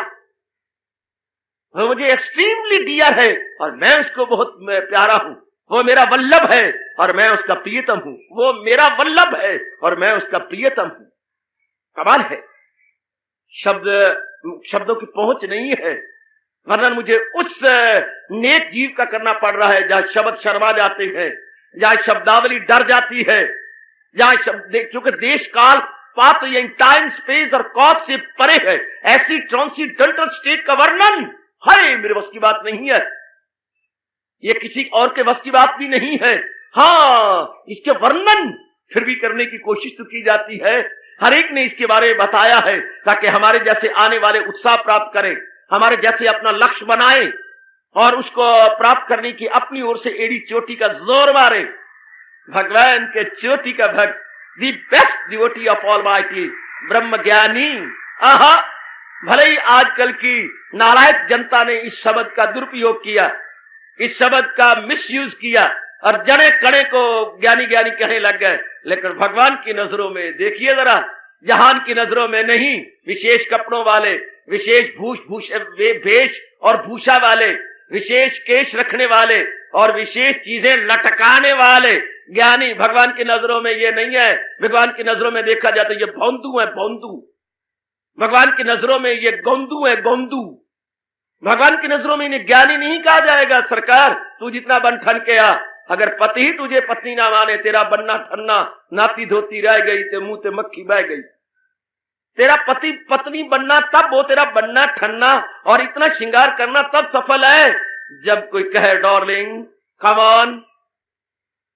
वो मुझे एक्सट्रीमली डियर है और मैं उसको बहुत प्यारा हूं। वो मेरा वल्लभ है और मैं उसका प्रियतम हूं। वो मेरा वल्लभ है और मैं उसका प्रियतम हूं। कमाल है। शब्दों की पहुंच नहीं है, वरना मुझे उस नेक जीव का करना पड़ रहा है जहां शब्द शर्मा जाते हैं, जहां शब्दावली डर जाती है, जहां शब्द चूंकि देश काल पात्र या टाइम स्पेस और कॉज से परे है, ऐसी ट्रांसीडेंटल स्टेट का वर्णन है मेरे बस की बात नहीं है। ये किसी और के बस की बात भी नहीं है। हाँ, इसके वर्णन फिर भी करने की कोशिश तो की जाती है। हर एक ने इसके बारे में बताया है ताकि हमारे जैसे आने वाले उत्साह प्राप्त करें, हमारे जैसे अपना लक्ष्य बनाए और उसको प्राप्त करने की अपनी ओर से एड़ी चोटी का जोर मारे। भगवान के चोटी का भक्त, the best devotee of almighty, ब्रह्म ज्ञानी। आहा, भले ही आजकल की नालायक जनता ने इस शब्द का दुरुपयोग किया, इस शब्द का मिसयूज किया और जड़े कड़े को ज्ञानी ज्ञानी कहने लग गए, लेकिन भगवान की नजरों में देखिए जरा, जहान की नजरों में नहीं, विशेष कपड़ों वाले, विशेष भेष और भूषा वाले, विशेष केश रखने वाले और विशेष चीजें लटकाने वाले ज्ञानी, भगवान की नजरों में ये नहीं है। भगवान की नजरों में देखा जाता है ये भौंदू है, भौंदू। भगवान की नजरों में ये गोंदू है, गोंदू। भगवान की नजरों में इन्हें ज्ञानी नहीं कहा जाएगा। सरकार, तू जितना बन ठन के आ, अगर पति ही तुझे पत्नी ना माने, तेरा बनना ठनना नाती धोती रह गई, ते मुंह ते मक्खी बह गई। तेरा पति पत्नी बनना तब वो तेरा बनना ठनना और इतना श्रृंगार करना तब सफल है जब कोई कहे डार्लिंग कम ऑन।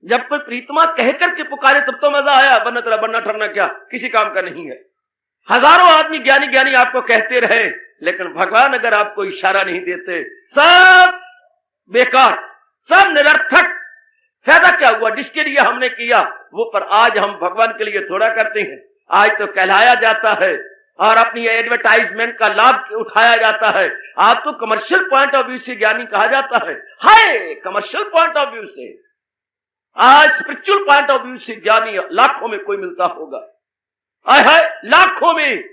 जब कोई प्रीतमा कहकर के पुकारे तब तो मजा आया, वरना तेरा बनना ठनना क्या किसी काम का नहीं है। हजारों आदमी ज्ञानी ज्ञानी आपको कहते रहे, लेकिन भगवान अगर आपको इशारा नहीं देते, सब बेकार, सब निरर्थक। फायदा क्या हुआ जिसके लिए हमने किया वो, पर आज हम भगवान के लिए थोड़ा करते हैं। आज तो कहलाया जाता है और अपनी एडवर्टाइजमेंट का लाभ उठाया जाता है। आज तो कमर्शियल पॉइंट ऑफ व्यू से ज्ञानी कहा जाता है। हाय, कमर्शियल पॉइंट ऑफ व्यू से, आज स्पिरिचुअल पॉइंट ऑफ व्यू से ज्ञानी लाखों में कोई मिलता होगा। हाय, लाखों में,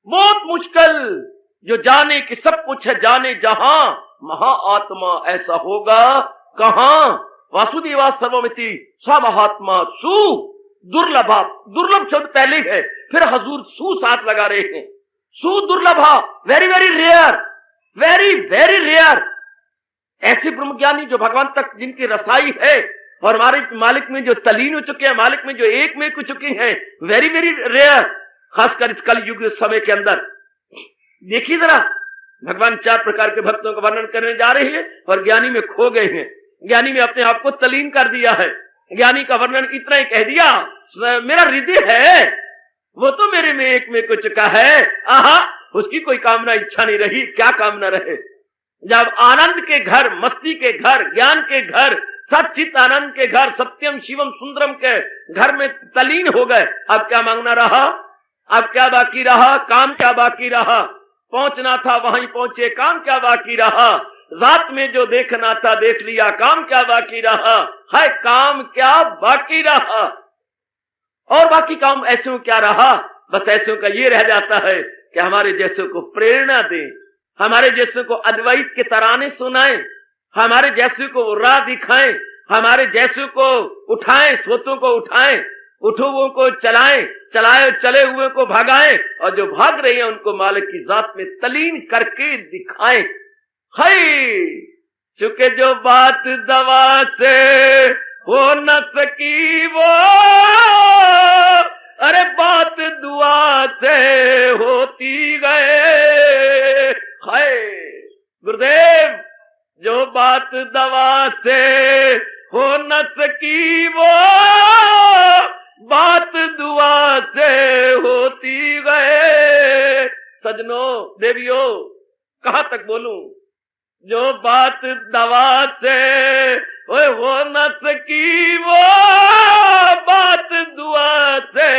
बहुत मुश्किल। जो जाने कि सब कुछ है, जाने जहां, महाआत्मा ऐसा होगा कहां। वासुदेवा सर्वमिति स महात्मा सु दुर्लभा। दुर्लभ शब्द पहले है, फिर हजूर सु साथ लगा रहे हैं। सु दुर्लभा, very very rare, very very rare. ऐसे ब्रह्मज्ञानी जो भगवान तक जिनकी रसाई है और हमारे मालिक में जो तलीन हो चुके हैं, मालिक में जो एक में हो चुके हैं, वेरी वेरी रेयर। खासकर इस कल युग समय के अंदर देखिए जरा, भगवान 4 प्रकार के भक्तों का वर्णन करने जा रहे हैं और ज्ञानी में खो गए हैं। ज्ञानी ने अपने आप को तलीन कर दिया है। ज्ञानी का वर्णन इतना ही कह दिया, मेरा हृदय है वो तो मेरे में एक में हो चुका है। आहा, उसकी कोई कामना इच्छा नहीं रही। क्या कामना रहे? जब आनंद के घर, मस्ती के घर, ज्ञान के घर, सच्चित आनंद के घर, सत्यम शिवम सुंदरम के घर में तलीन हो गए, अब क्या मांगना रहा? अब क्या बाकी रहा? काम क्या बाकी रहा? पहुंचना था वहीं पहुंचे, काम क्या बाकी रहा? रात में जो देखना था देख लिया, काम क्या बाकी रहा? है काम क्या बाकी रहा? और बाकी काम ऐसे क्या रहा? बस ऐसे का ये रह जाता है कि हमारे जैसों को प्रेरणा दे, हमारे जैसों को अद्वैत के तराने सुनाएं, हमारे जैसों को राह दिखाएं, हमारे जैसों को उठाएं, सोतों को उठाएं, उठुओं को चलाएं, चलाए चले हुए को भगाएं, और जो भाग रहे हैं उनको मालिक की जात में तलीन करके दिखाएं। है चुके जो बात दवा से हो न सकी वो, अरे बात दुआ से होती गए। है गुरुदेव, जो बात दवा से हो न सकी वो बात दुआ से होती गए। सजनों देवियों, कहां तक बोलूं? जो बात दवा से हो न सकी वो बात दुआ से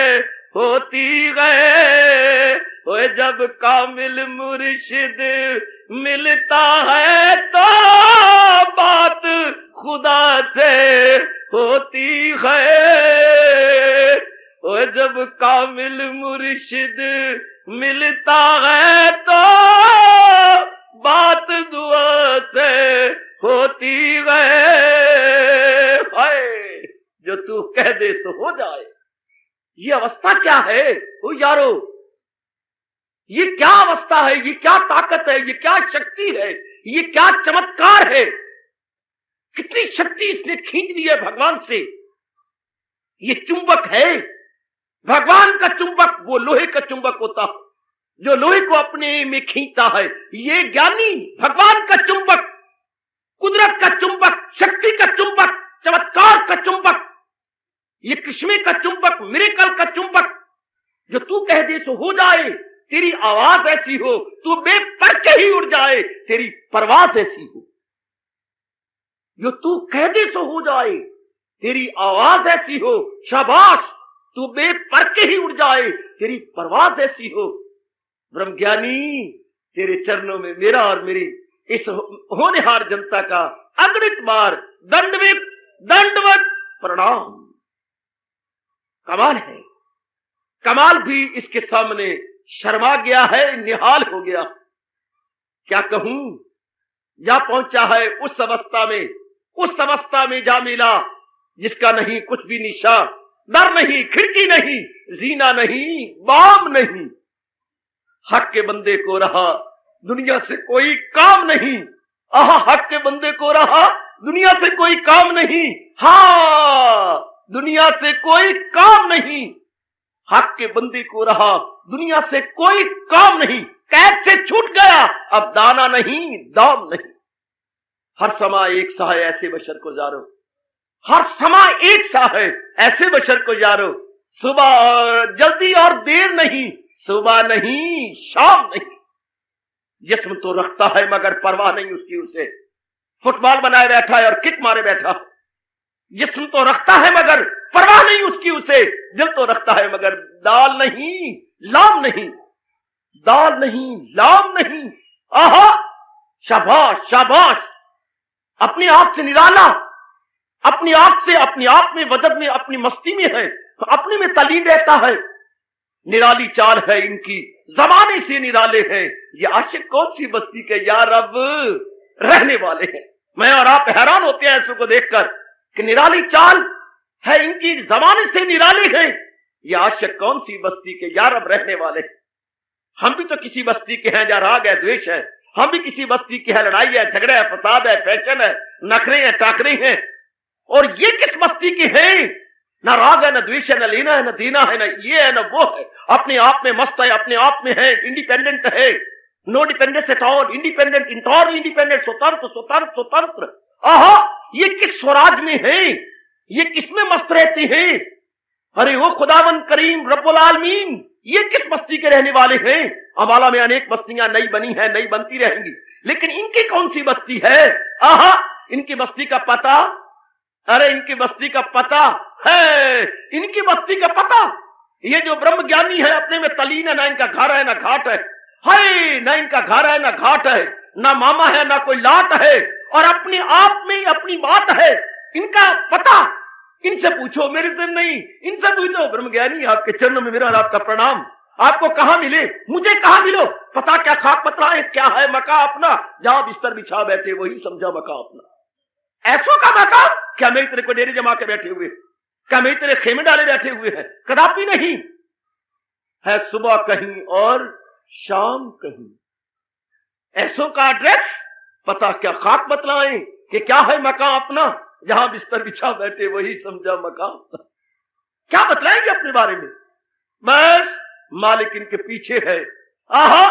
होती गए। ओए जब कामिल मुर्शिद मिलता है तो बात खुदा से होती है। ओए जब कामिल मुर्शिद मिलता है तो बात दुआ से होती है। जो तू कह दे सो हो जाए। ये अवस्था क्या है ओ यारो? ये क्या अवस्था है? ये क्या ताकत है? ये क्या शक्ति है? ये क्या चमत्कार है? कितनी शक्ति इसने खींच ली है भगवान से। ये चुंबक है, भगवान का चुंबक वो लोहे का चुंबक होता जो लोहे को अपने में खींचता है। ये ज्ञानी भगवान का चुंबक, कुदरत का चुंबक, शक्ति का चुंबक, चमत्कार का चुंबक, ये किस्मे का चुंबक, मिरेकल का चुंबक। जो तू कह दे सो हो जाए, तेरी आवाज ऐसी हो तू बेपर के ही उड़ जाए, तेरी परवाज ऐसी हो। जो तू कह दे सो हो जाए, तेरी आवाज ऐसी हो, शाबाश, तू बेपर के ही उड़ जाए, तेरी परवाज ऐसी हो। ब्रह्मज्ञानी, तेरे चरणों में मेरा और मेरी इस होनहार जनता का अगणित बार दंडवत प्रणाम। कमाल है, कमाल भी इसके सामने शर्मा गया है, निहाल हो गया। क्या कहूं, जा पहुंचा है उस अवस्था में जा मिला जिसका नहीं कुछ भी निशा, दर नहीं, खिड़की नहीं, जीना नहीं, बाम नहीं। हक के बंदे को रहा दुनिया से कोई काम नहीं। आहा, हक के बंदे को रहा दुनिया से कोई काम नहीं। हाँ, दुनिया से कोई काम नहीं। हक के बंदे को रहा दुनिया से कोई काम नहीं। कैद से छूट गया, अब दाना नहीं, दाम नहीं। हर समय एक सा है ऐसे बशर को जारो, हर समय एक सा है ऐसे बशर को जारो। सुबह जल्दी और देर नहीं, सुबह नहीं, शाम नहीं। जिस्म तो रखता है मगर परवाह नहीं उसकी उसे। फुटबॉल बनाए बैठा है और किक मारे बैठा। जिस्म तो रखता है मगर परवाह नहीं उसकी उसे। दिल तो रखता है मगर दाल नहीं, लाम नहीं, दाल नहीं, लाम नहीं। आहा, शाबाश शाबाश। अपने आप से निराला, अपने आप से, अपने आप में वजद में, अपनी मस्ती में है, अपने में तलीन रहता है। निराली चाल है इनकी, जमाने से निराले हैं। ये आशिक कौन सी बस्ती के यार अब रहने वाले हैं। मैं और आप हैरान होते हैं ऐसों को देखकर कि निराली चाल है इनकी, जमाने से निराले हैं। ये आशिक कौन सी बस्ती के यार अब रहने वाले हैं। हम भी तो किसी बस्ती के हैं जहां राग है, द्वेष है। हम भी किसी बस्ती की है, लड़ाई है, झगड़ा है, फसाद है, फैशन है, नखरे हैं, टाकरे हैं। और ये किस बस्ती की है? ना राग है, ना द्वेष है, ना लेना है, ना देना है, ना ये है, ना वो है। अपने आप में मस्त है, अपने आप में है, इंडिपेंडेंट है। No dependence at all, independent, internal independent, स्वतंत्र स्वतंत्र स्वतंत्र। आहा, ये किस स्वराज में है? ये किसमें मस्त रहते हैं? अरे वो खुदावन करीम रब्बुल आलमीन, ये किस बस्ती के रहने वाले हैं? अम्बाला में अनेक बस्तियां नई बनी हैं, नई बनती रहेंगी, लेकिन इनकी कौन सी बस्ती है? आहा, इनकी बस्ती का पता, अरे इनकी बस्ती का पता है, इनकी बस्ती का पता। ये जो ब्रह्म ज्ञानी है अपने में तलीन है, ना इनका घर है ना घाट है। हाय, ना इनका घर है ना घाट है, ना मामा है ना कोई लाट है, और अपने आप में अपनी बात है। इनका पता इनसे पूछो, मेरे से नहीं, इनसे पूछो। ब्रह्म ज्ञानी, आपके चरणों में मेरा और आपका प्रणाम। आपको कहां मिले, मुझे कहां मिलो, पता क्या खाक पतला है, क्या है मका अपना, जहां बिस्तर बिछा बैठे वही समझा मका अपना। ऐसों का मका क्या मैं तेरे को डेरे जमा के बैठे हुए, क्या मैं तेरे खेमे डाले बैठे हुए हैं, कदापि नहीं है। सुबह कहीं और शाम कहीं, ऐसों का एड्रेस पता क्या खाक बतलाएं कि क्या है मका अपना, जहां बिस्तर बिछा बैठे वही समझा मका अपना। क्या बतलाएंगे अपने बारे में, बस मालिक इनके पीछे है। आहा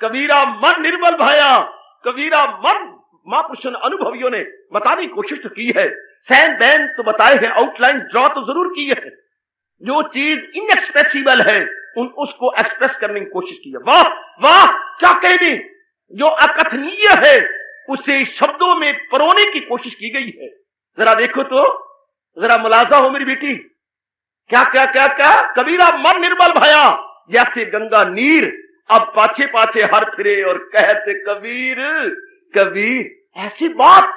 कबीरा मन निर्मल भाया, कबीरा मन महापुरुषों अनुभवियों ने बताने की कोशिश तो की है, सैन बैन तो बताए हैं, आउटलाइन ड्रॉ तो जरूर की है। जो चीज इनएक्सप्रेसिबल है उसको एक्सप्रेस करने की कोशिश की है। वाह वाह क्या कहने, जो अकथनीय है उसे शब्दों में परोने की कोशिश की गई है। जरा देखो तो, जरा मुलाजा हो मेरी बेटी, क्या क्या क्या क्या, कबीरा मन निर्मल भया जैसे गंगा नीर, अब पाछे पाछे हर फिरे और कहते कबीर कबीर। ऐसी बात,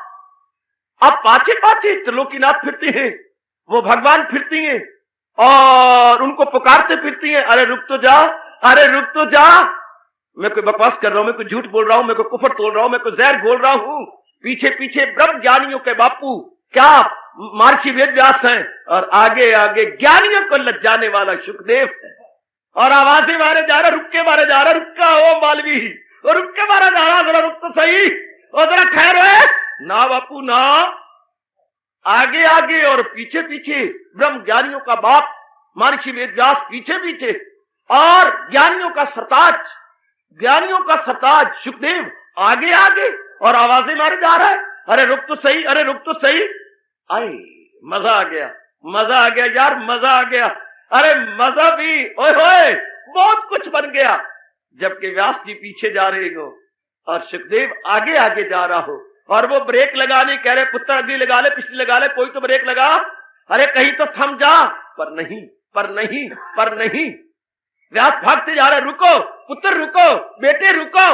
अब पाछे पाछे त्रिलोकीनाथ फिरते हैं, वो भगवान फिरती हैं और उनको पुकारते फिरती हैं, अरे रुक तो जा, अरे रुक तो जा। मैं कोई बकवास कर रहा हूं, मैं कोई झूठ बोल रहा हूं, मैं कोई कुफर तोड़ रहा हूं, मैं कोई जहर घोल रहा हूं। पीछे पीछे ब्रह्म ज्ञानियों के बापू क्या महर्षि वेदव्यास हैं, और आगे आगे ज्ञानियों को लज्जाने वाला सुखदेव है। और आवाजें मारे जा रहा, रुक के मारे जा रहा, रुका हो मालवी, और रुक के मारा जा रहा, जरा रुक तो सही, और जरा ठहरो ना बापू ना। आगे आगे और पीछे पीछे ब्रह्म ज्ञानियों का बाप महर्षि वेदव्यास पीछे पीछे, और ज्ञानियों का सरताज, ज्ञानियों का सरताज सुखदेव आगे आगे, और आवाजें मारे जा रहा है, अरे रुक तो सही, अरे रुक तो सही। आए मजा आ गया, मजा आ गया यार, मजा आ गया। अरे मजा भी, ओए होए बहुत कुछ बन गया। जबकि व्यास जी पीछे जा रहे हो और सुखदेव आगे आगे जा रहा हो, और वो ब्रेक लगाने कह रहे, पुत्र अगली लगा ले, पिछली लगा ले, कोई तो ब्रेक लगा, अरे कहीं तो थम जा, पर नहीं पर नहीं पर नहीं। व्यास भागते जा रहे, रुको पुत्र रुको, बेटे रुको।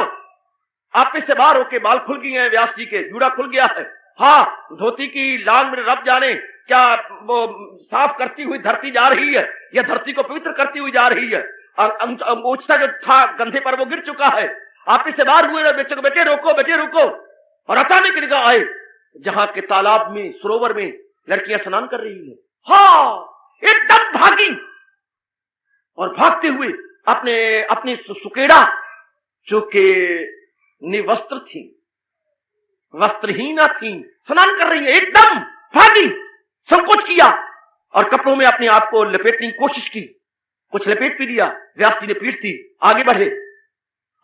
आप से बाहर होके बाल खुल गए हैं व्यास जी के, जूड़ा खुल गया है। हाँ धोती की लांग में रब जाने क्या वो साफ करती हुई धरती जा रही है, या धरती को पवित्र करती हुई जा रही है, और अंगोछा जो था कंधे पर वो गिर चुका है। आप से बाहर हुए बच्चे को, बेटे रोको बेटे रोको। और अचानक निगाह आए जहां के तालाब में, सरोवर में लड़कियां स्नान कर रही है। हाँ एकदम भागी, और भागते हुए अपने सुकेड़ा जो के निवस्त्र थी, वस्त्रहीना थी, स्नान कर रही है, एकदम भागी, संकोच किया और कपड़ों में अपने आप को लपेटने की कोशिश की। कुछ लपेट भी दिया, व्यास जी ने पीठ दी, आगे बढ़े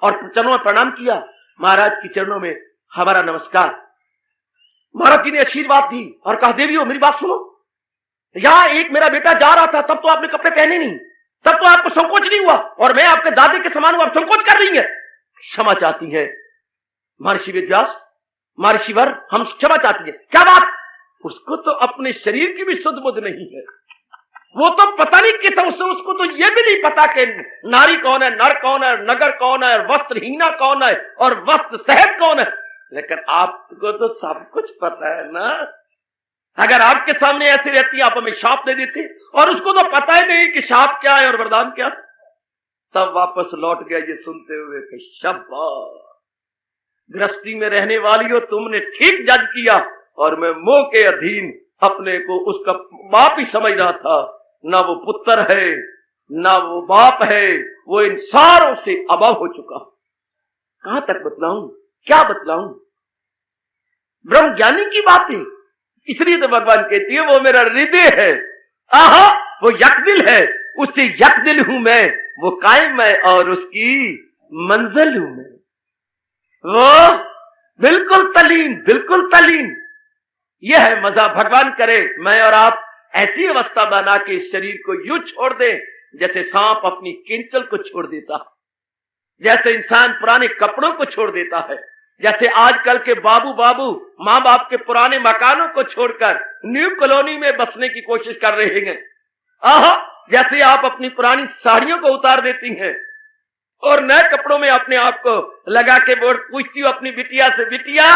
और चरणों में प्रणाम किया। महाराज के चरणों में हमारा नमस्कार। महाराज जी ने आशीर्वाद दी और कहा, देवियों मेरी बात सुनो, यहां एक मेरा बेटा जा रहा था, तब तो आपने कपड़े पहने नहीं, तब तो आपको संकोच नहीं हुआ, और मैं आपके दादे के समान हूं, आप संकोच कर रही है, क्षमा चाहती है। महर्षि वेदव्यास, महर्षिवर हम क्षमा चाहती है। क्या बात, उसको तो अपने शरीर की भी सुध बुध नहीं है, वो तो पता नहीं कितना, उसको तो यह भी नहीं पता कि नारी कौन है, नर कौन है, नगर कौन है, वस्त्रहीना कौन है और वस्त्र सहज कौन है। लेकिन आपको तो सब कुछ पता है ना। अगर आपके सामने ऐसी रहती, आप हमें शाप दे देते, और उसको तो पता ही नहीं कि शाप क्या है और वरदान क्या। तब वापस लौट गया ये सुनते हुए कि शाबाश, गृहस्थी में रहने वाली हो, तुमने ठीक जज किया, और मैं मोह के अधीन अपने को उसका बाप ही समझ रहा था। ना वो पुत्र है, ना वो बाप है, वो इन सारों से अभाव हो चुका। कहां तक बतलाऊं, क्या बतलाऊं, ब्रह्म ज्ञानी की बात है। इसलिए तो भगवान कहती है वो मेरा हृदय है, आहा वो यकदिल है, उससे यकदिल हूं मैं, वो कायम है और उसकी मंजिल हूं मैं। वो बिल्कुल तलीन, बिल्कुल तलीन। यह है मजा। भगवान करे मैं और आप ऐसी अवस्था बना के इस शरीर को यूं छोड़ दें जैसे सांप अपनी किंचल को छोड़ देता, जैसे इंसान पुराने कपड़ों को छोड़ देता है, जैसे आजकल के बाबू माँ बाप के पुराने मकानों को छोड़कर न्यू कॉलोनी में बसने की कोशिश कर रहे हैं। आहा, जैसे आप अपनी पुरानी साड़ियों को उतार देती हैं और नए कपड़ों में अपने आप को लगा के पूछती हूँ अपनी बिटिया से, बिटिया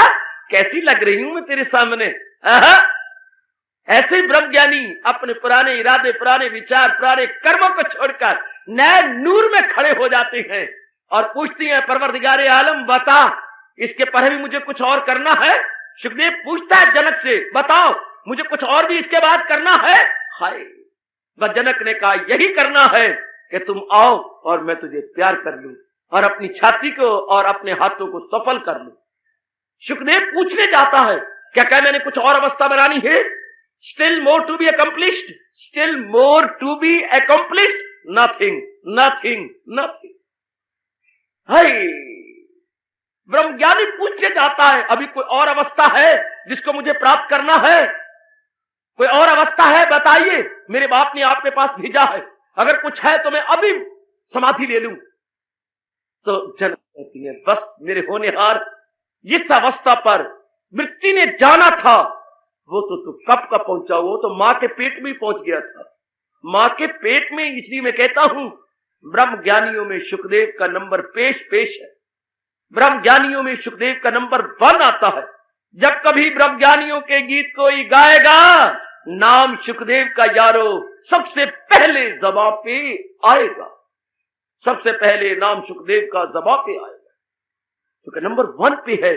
कैसी लग रही हूं मैं तेरे सामने। ऐसे ही ब्रह्मज्ञानी अपने पुराने इरादे, पुराने विचार, पुराने कर्मों को छोड़कर नए नूर में खड़े हो जाते हैं और पूछती हैं, परवरदिगारे आलम बता, इसके पहले भी मुझे कुछ और करना है? सुखदेव पूछता है जनक से, बताओ मुझे कुछ और भी इसके बाद करना है? हाय, बस जनक ने कहा यही करना है कि तुम आओ और मैं तुझे प्यार कर लूं और अपनी छाती को और अपने हाथों को सफल कर लूं। सुखदेव पूछने जाता है, क्या मैंने कुछ और अवस्था बनानी है? Still more to be accomplished, still more to be accomplished, nothing nothing nothing. हाय, ब्रह्मज्ञानी पूछने जाता है, अभी कोई और अवस्था है जिसको मुझे प्राप्त करना है? कोई और अवस्था है बताइए, मेरे बाप ने आपके पास भेजा है, अगर कुछ है तो मैं अभी समाधि ले लूं। तो जनक कहती है, बस मेरे होनहार, जिस अवस्था पर मृत्यु ने जाना था वो तो तू कब का पहुंचा, वो तो मां के पेट में ही पहुंच गया था, मां के पेट में। इसलिए मैं कहता हूं ब्रह्म ज्ञानियों में सुखदेव का नंबर पेश है। ब्रह्म ज्ञानियों में सुखदेव का नंबर 1 आता है। जब कभी ब्रह्म ज्ञानियों के गीत कोई गाएगा, नाम सुखदेव का यारो सबसे पहले ज़बां पे आएगा, सबसे पहले नाम सुखदेव का ज़बां पे आएगा, क्योंकि नंबर 1 पे है।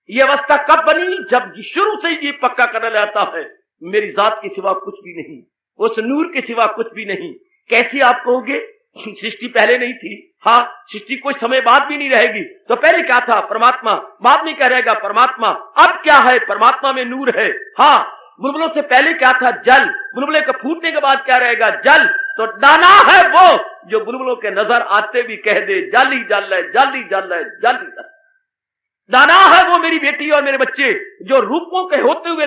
ये अवस्था कब बनी? जब शुरू से ये पक्का करने लगता है मेरी जात के सिवा कुछ भी नहीं, उस नूर के सिवा कुछ भी नहीं। कैसे आप कहोगे सृष्टि पहले नहीं थी? हाँ, सृष्टि कोई समय बाद भी नहीं रहेगी। तो पहले क्या था? परमात्मा। बाद में क्या रहेगा? परमात्मा। अब क्या है? परमात्मा में नूर है। हाँ, बुलबुलों से पहले क्या था? जल। बुलबुले के फूटने के बाद क्या रहेगा? जल। तो दाना है वो जो बुलबुलों के नजर आते भी कह दे जाली जल है, जाली जल है, जाली जल। दाना है वो मेरी बेटी और मेरे बच्चे जो रूपों के होते हुए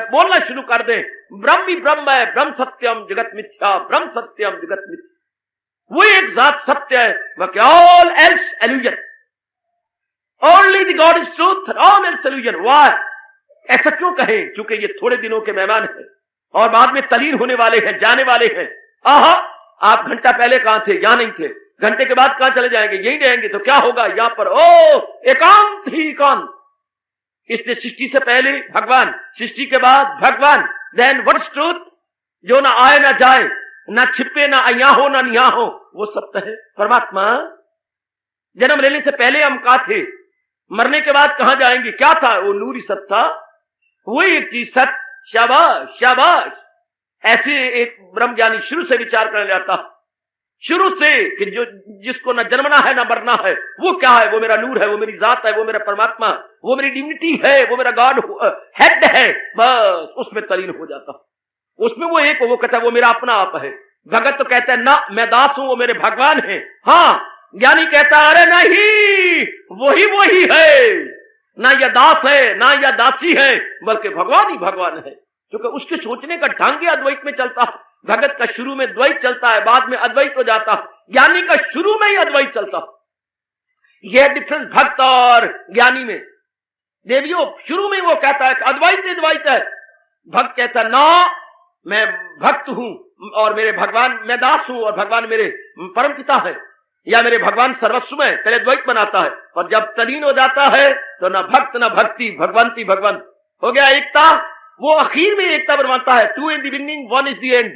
बोलना शुरू कर दे, ब्रह्म ही ब्रह्म है, ब्रह्म सत्यम जगत मिथ्या, ब्रह्म सत्यम जगत मिथ्या। वो एक जात सत्य है, बाकी all else illusion. Only the God is truth, all else illusion. Why? ऐसा क्यों कहें? क्योंकि ये थोड़े दिनों के मेहमान हैं और बाद में तलीन होने वाले हैं, जाने वाले हैं। आहा, आप घंटा पहले कहां थे? यहां नहीं थे। घंटे के बाद कहां चले जाएंगे? यहीं रहेंगे। तो क्या होगा यहां पर? ओ एकांत ही एकांत। इसलिए सृष्टि से पहले भगवान, सृष्टि के बाद भगवान। Then what is truth? जो ना आए ना जाए, ना छिपे, ना यहाँ हो ना यहाँ हो, वो सत्य है परमात्मा। जन्म लेने से पहले हम कहा थे, मरने के बाद कहां जाएंगे? क्या था? वो नूरी सत्य था, वही एक चीज सत्य। शाबाश शाबाश। ऐसे एक ब्रह्मज्ञानी शुरू से विचार करने जाता, शुरू से, कि जो जिसको न जन्मना है ना मरना है, वो क्या है? वो मेरा नूर है, वो मेरी जात है, वो मेरा परमात्मा, वो मेरी डिविनिटी है, वो मेरा गॉड हेड है। बस उसमें तलीन हो जाता, उसमें वो एक, वो कहता है वो मेरा अपना आप है। भगत तो कहता है ना मैं दास हूं, वो मेरे भगवान है। हाँ, ज्ञानी कहता है अरे नहीं, वही है, ना यह दास है ना यह दासी है, बल्कि भगवान ही भगवान है। क्योंकि उसके सोचने का ढंग ही अद्वैत में चलता है। भगत का शुरू में द्वैत चलता है, बाद में अद्वैत हो जाता है। ज्ञानी का शुरू में ही अद्वैत चलता है। यह डिफरेंस भक्त और ज्ञानी में। देवियों, शुरू में वो कहता है अद्वैत अद्वैत है, भक्त कहता ना मैं भक्त हूं और मेरे भगवान, मैं दास हूं और भगवान मेरे परम पिता है, या मेरे भगवान सर्वस्व है। पहले द्वैत बनाता है और जब तलीन हो जाता है तो ना भक्त ना भक्ति, भगवंती भगवंत हो गया एकता। वो आखिर में एकता बनवाता है। 2 in the beginning 1 is the and.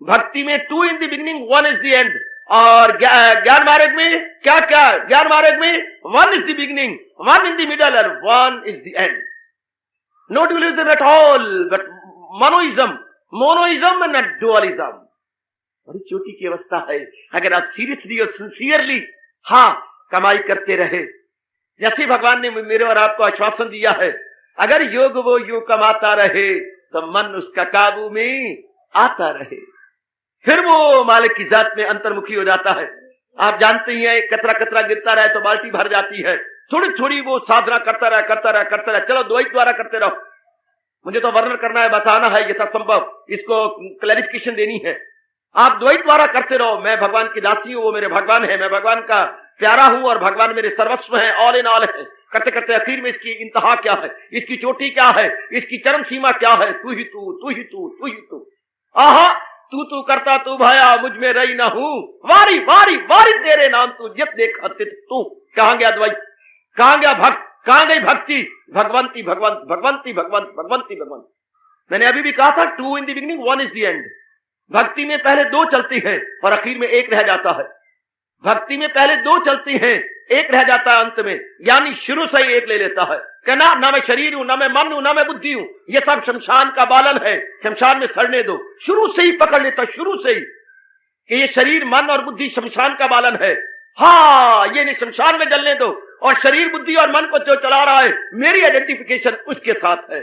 भक्ति में 2 in the beginning 1 is the and. और ज्ञान मार्ग में क्या क्या? ज्ञान मार्ग में 1 is the beginning, 1 in the middle और 1 is the end. No dualism at all, but monoism and not dualism. बड़ी चोटी की अवस्था है। अगर आप सीरियसली और सिंसियरली हाँ कमाई करते रहे, जैसे भगवान ने मेरे और आपको आश्वासन दिया है, अगर योग वो यूं कमाता रहे तो मन उसका काबू में आता रहे, फिर वो मालिक की जात में अंतर्मुखी हो जाता है। आप जानते ही हैं, कतरा कतरा गिरता रहे तो बाल्टी भर जाती है। थोड़ी थोड़ी वो साधना करता रहा। चलो द्वैत द्वारा करते रहो। मुझे तो वर्णन करना है, बताना है यथासंभव, इसको क्लैरिफिकेशन देनी है। आप द्वैत द्वारा करते रहो। मैं भगवान की दासी हूं, वो मेरे भगवान है, मैं भगवान का प्यारा हूं और भगवान मेरे सर्वस्व है, ऑल इन ऑल है। करते करते आखिर में इसकी इंतहा क्या है, इसकी चोटी क्या है, इसकी चरम सीमा क्या है? तू ही तू, तू ही तू, तू ही तू। आहा, तू करता तू भाया, मुझ में रही ना हूं, वारी वारी वारी तेरे नाम तू, जित देखा तित तू। कहां गया द्वैत? कहां गया भक्त? कहां गई भक्ति? भगवंती भगवंत, भगवंती भगवंत, भगवंती भगवंत। मैंने अभी भी कहा था 2 in the beginning 1 is the and. भक्ति में पहले दो चलती हैं और आखिर में एक रह जाता है। भक्ति में पहले दो चलती हैं, एक रह जाता है अंत में। यानी शुरू से ही एक ले लेता है कि ना मैं शरीर हूं, ना मैं मन हूं, ना मैं बुद्धि हूं, ये सब शमशान का बालन है, शमशान में सड़ने दो। शुरू से ही पकड़ लेता, शुरू से ही कि ये शरीर मन और बुद्धि शमशान का बालन है। हाँ, ये नहीं, शमशान में जलने दो। और शरीर बुद्धि और मन को जो चला रहा है, मेरी आइडेंटिफिकेशन उसके साथ है,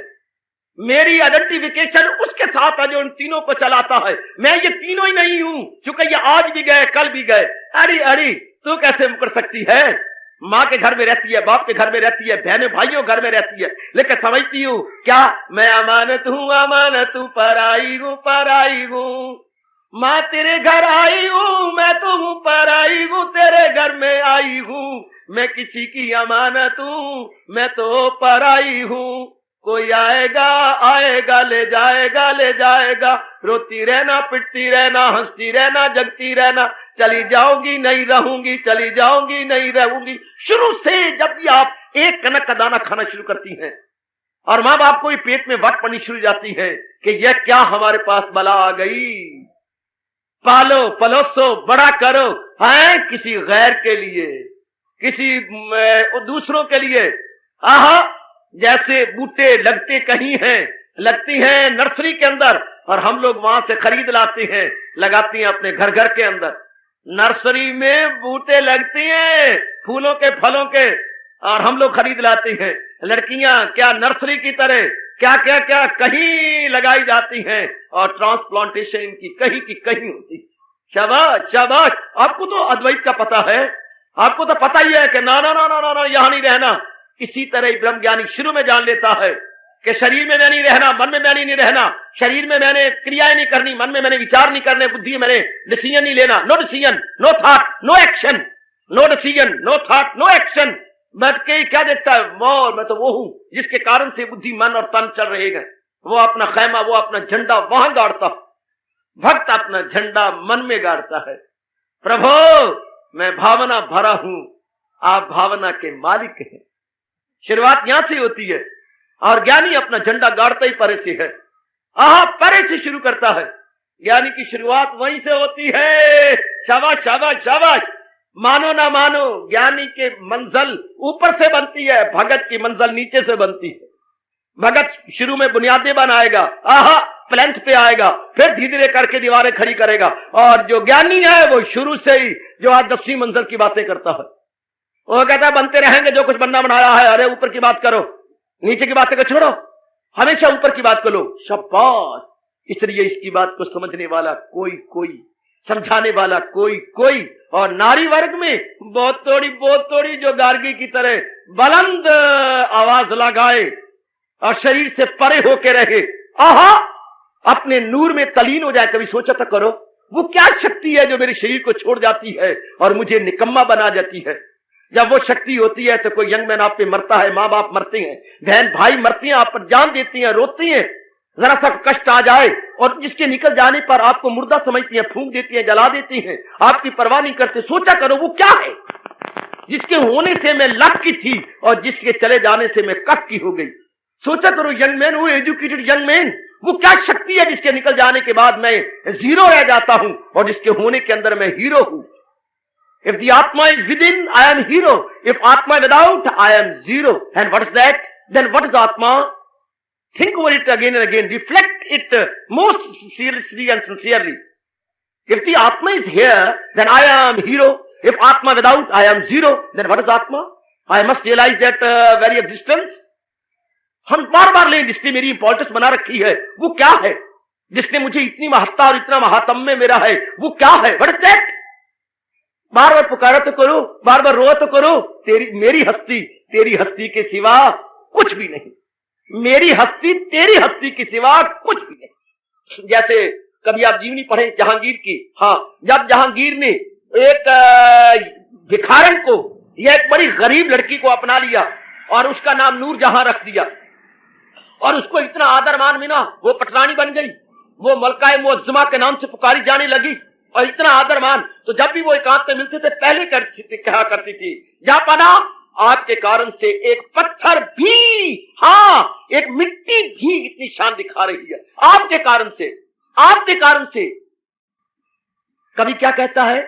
मेरी आइडेंटिफिकेशन उसके साथ है जो इन तीनों को चलाता है। मैं ये तीनों ही नहीं हूं, क्योंकि ये आज भी गए, कल भी गए। अरे तू कैसे मुकर सकती है? माँ के घर में रहती है, बाप के घर में रहती है, बहनों भाइयों घर में रहती है, लेकिन समझती हूं क्या मैं अमानत हूं, पराई हूं। माँ तेरे घर आई हूं, मैं तो हूं पराई हूं, तेरे घर में आई हूं, मैं किसी की अमानत हूं, मैं तो पराई हूं। कोई आएगा ले जाएगा, रोती रहना, पिटती रहना, हंसती रहना, जगती रहना, चली जाऊंगी नहीं रहूंगी, चली जाऊंगी नहीं रहूंगी। शुरू से जब भी आप एक कनक का दाना खाना शुरू करती हैं और माँ बाप को भी पेट में वट पड़नी शुरू जाती है कि यह क्या हमारे पास बला आ गई, पालो पलोसो बड़ा करो, है किसी गैर के लिए, किसी दूसरों के लिए। आहा, जैसे बूटे लगते कहीं हैं, लगती हैं नर्सरी के अंदर और हम लोग वहां से खरीद लाते हैं, लगाती हैं अपने घर घर के अंदर। नर्सरी में बूटे लगती हैं फूलों के, फलों के, और हम लोग खरीद लाते हैं। लड़कियां क्या नर्सरी की तरह क्या क्या क्या कहीं लगाई जाती हैं और ट्रांसप्लांटेशन इनकी कहीं की कहीं होती। शाबाश शाबाश, आपको तो अद्वैत का पता है, आपको तो पता ही है कि ना ना ना ना ना, ना यहां नहीं रहना। इसी तरह ब्रह्म ज्ञानी शुरू में जान लेता है कि शरीर में मैं नहीं रहना, मन में मैं नहीं रहना, शरीर में मैंने क्रियाएं नहीं करनी, मन में मैंने विचार नहीं करने, बुद्धि में मैंने डिसीजन नहीं लेना। No decision, no thought, no action, no decision, no thought, no action. बैठ के क्या देखता है, मैं तो वो हूं जिसके कारण से बुद्धि, मन और तन चल रहेगा। वो अपना खैमा, वो अपना झंडा वहां गाड़ता। भक्त अपना झंडा मन में गाड़ता है। प्रभु मैं भावना भरा हूं, आप भावना के मालिक हैं। शुरुआत यहां से होती है और ज्ञानी अपना झंडा गाड़ता ही परे से है। परे से शुरू करता है, ज्ञानी की शुरुआत वहीं से होती है। शाबाश शाबाश शाबाश, मानो ना मानो, ज्ञानी के मंजिल ऊपर से बनती है, भगत की मंजिल नीचे से बनती है। भगत शुरू में बुनियादें बनाएगा, प्लेंथ पे आएगा, फिर धीरे धीरे करके दीवारें खड़ी करेगा। और जो ज्ञानी है वो शुरू से ही जो आज 10वीं मंजिल की बातें करता है, वो कहता है बनते रहेंगे जो कुछ बनना बना रहा है। अरे ऊपर की बात करो, नीचे की बातें को छोड़ो, हमेशा ऊपर की बात करो। शाबाश। इसलिए इसकी बात को समझने वाला कोई, समझाने वाला कोई, और नारी वर्ग में बहुत थोड़ी जो गार्गी की तरह बुलंद आवाज लगाए और शरीर से परे होके रहे, अपने नूर में तलीन हो जाए। कभी सोचा तो करो, वो क्या शक्ति है जो मेरे शरीर को छोड़ जाती है और मुझे निकम्मा बना जाती है। जब वो शक्ति होती है तो कोई यंग मैन आप पे मरता है, माँ बाप मरते हैं, बहन भाई मरती हैं, आप पर जान देती हैं, रोती हैं, जरा सा कष्ट आ जाए और जिसके निकल जाने पर आपको मुर्दा समझती हैं, फूंक देती हैं, जला देती हैं, आपकी परवाह नहीं करते। सोचा करो वो क्या है जिसके होने से मैं लक की थी और जिसके चले जाने से मैं कब की हो गई। सोचा करो यंग मैन, वो एजुकेटेड यंग मैन, वो क्या शक्ति है जिसके निकल जाने के बाद मैं जीरो रह जाता हूं और जिसके होने के अंदर मैं हीरो हूं। If the Atma is within, I am hero. If Atma without, I am zero. And what is that? Then what is Atma? Think over it again and again. Reflect it most seriously and sincerely. If the Atma is here, then I am hero. If Atma without, I am zero. Then what is Atma? I must realize that very existence. हम बार बार लें जिसने मेरी इंपॉर्टेंस बना रखी है, वो क्या है? जिसने मुझे इतनी महत्ता और इतना महात्म्य मेरा है, वो क्या है? What is that? बार बार पुकारा तो करो, बार बार रो तो करो। मेरी हस्ती के सिवा कुछ भी नहीं। मेरी हस्ती तेरी हस्ती के सिवा कुछ भी नहीं। जैसे कभी आप जीवनी पढ़े जहांगीर की। जब जहांगीर ने एक भिखारन को या एक बड़ी गरीब लड़की को अपना लिया और उसका नाम नूर जहां रख दिया और उसको इतना आदर मान मिला, वो पटरानी बन गई, वो मलकाए मुअज्जमा के नाम से पुकारी जाने लगी और इतना आदर मान। तो जब भी वो एकांत में मिलते थे पहले कहा करती थी, जा पाना आपके कारण से एक पत्थर भी, एक मिट्टी भी इतनी शान दिखा रही है। आपके कारण से कवि क्या कहता है,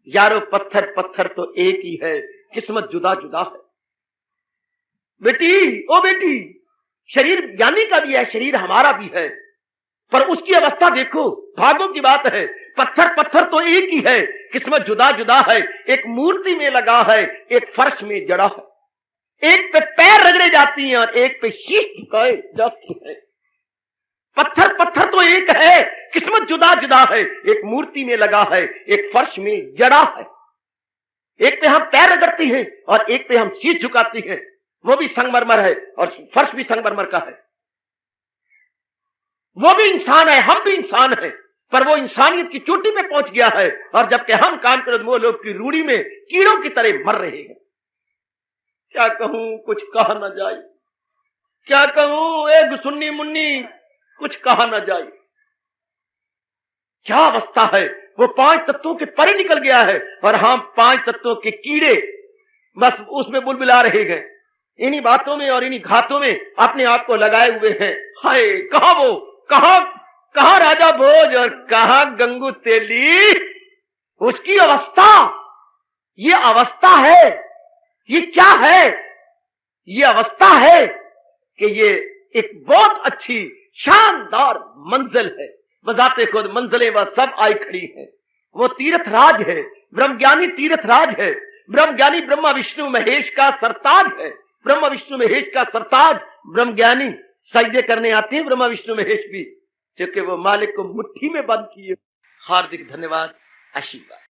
यारो पत्थर पत्थर तो एक ही है, किस्मत जुदा जुदा है। बेटी, ओ बेटी, शरीर ज्ञानी का भी है, शरीर हमारा भी है, पर उसकी अवस्था देखो, भागों की बात है। पत्थर पत्थर तो एक ही है, किस्मत जुदा जुदा है। एक मूर्ति में लगा है, एक फर्श में जड़ा है। एक पे पैर रगड़े जाती हैं और एक पे शीश झुकाए जाती है। पत्थर पत्थर तो एक है, किस्मत जुदा जुदा है। एक मूर्ति में लगा है, एक फर्श में जड़ा है। एक पे हम पैर रगड़ती हैं और एक पे हम शीश झुकाती हैं। वो भी संगमरमर है और फर्श भी संगमरमर का है। वो भी इंसान है, हम भी इंसान हैं, पर वो इंसानियत की चोटी पे पहुंच गया है, और जबकि हम काम कर वो लोग की रूढ़ी में कीड़ों की तरह मर रहे हैं। क्या कहूं, कुछ कहा न जाए, क्या कहूं, एक सुन्नी मुन्नी, कुछ कहा न जाए। क्या अवस्था है, वो 5 तत्वों के परे निकल गया है और हम 5 तत्वों के कीड़े बस उसमें बुलबुला रहे हैं। इन्हीं बातों में और इन्हीं घातों में अपने आप को लगाए हुए हैं। हाय, कहां वो, कहां राजा भोज और कहां गंगू तेली, उसकी अवस्था, ये अवस्था है, ये क्या है, ये अवस्था है कि ये एक बहुत अच्छी शानदार मंजिल है। बजाते खुद मंजिलें वह सब आई खड़ी हैं। वो तीर्थ राज है, ब्रह्मज्ञानी तीर्थ राज है। ब्रह्मज्ञानी ब्रह्मा विष्णु महेश का सरताज है। ब्रह्मा विष्णु महेश का सरताज ब्रह्मज्ञानी सजदे करने आते हैं, ब्रह्मा विष्णु महेश भी, क्योंकि वो मालिक को मुट्ठी में बंद किए। हार्दिक धन्यवाद, आशीर्वाद।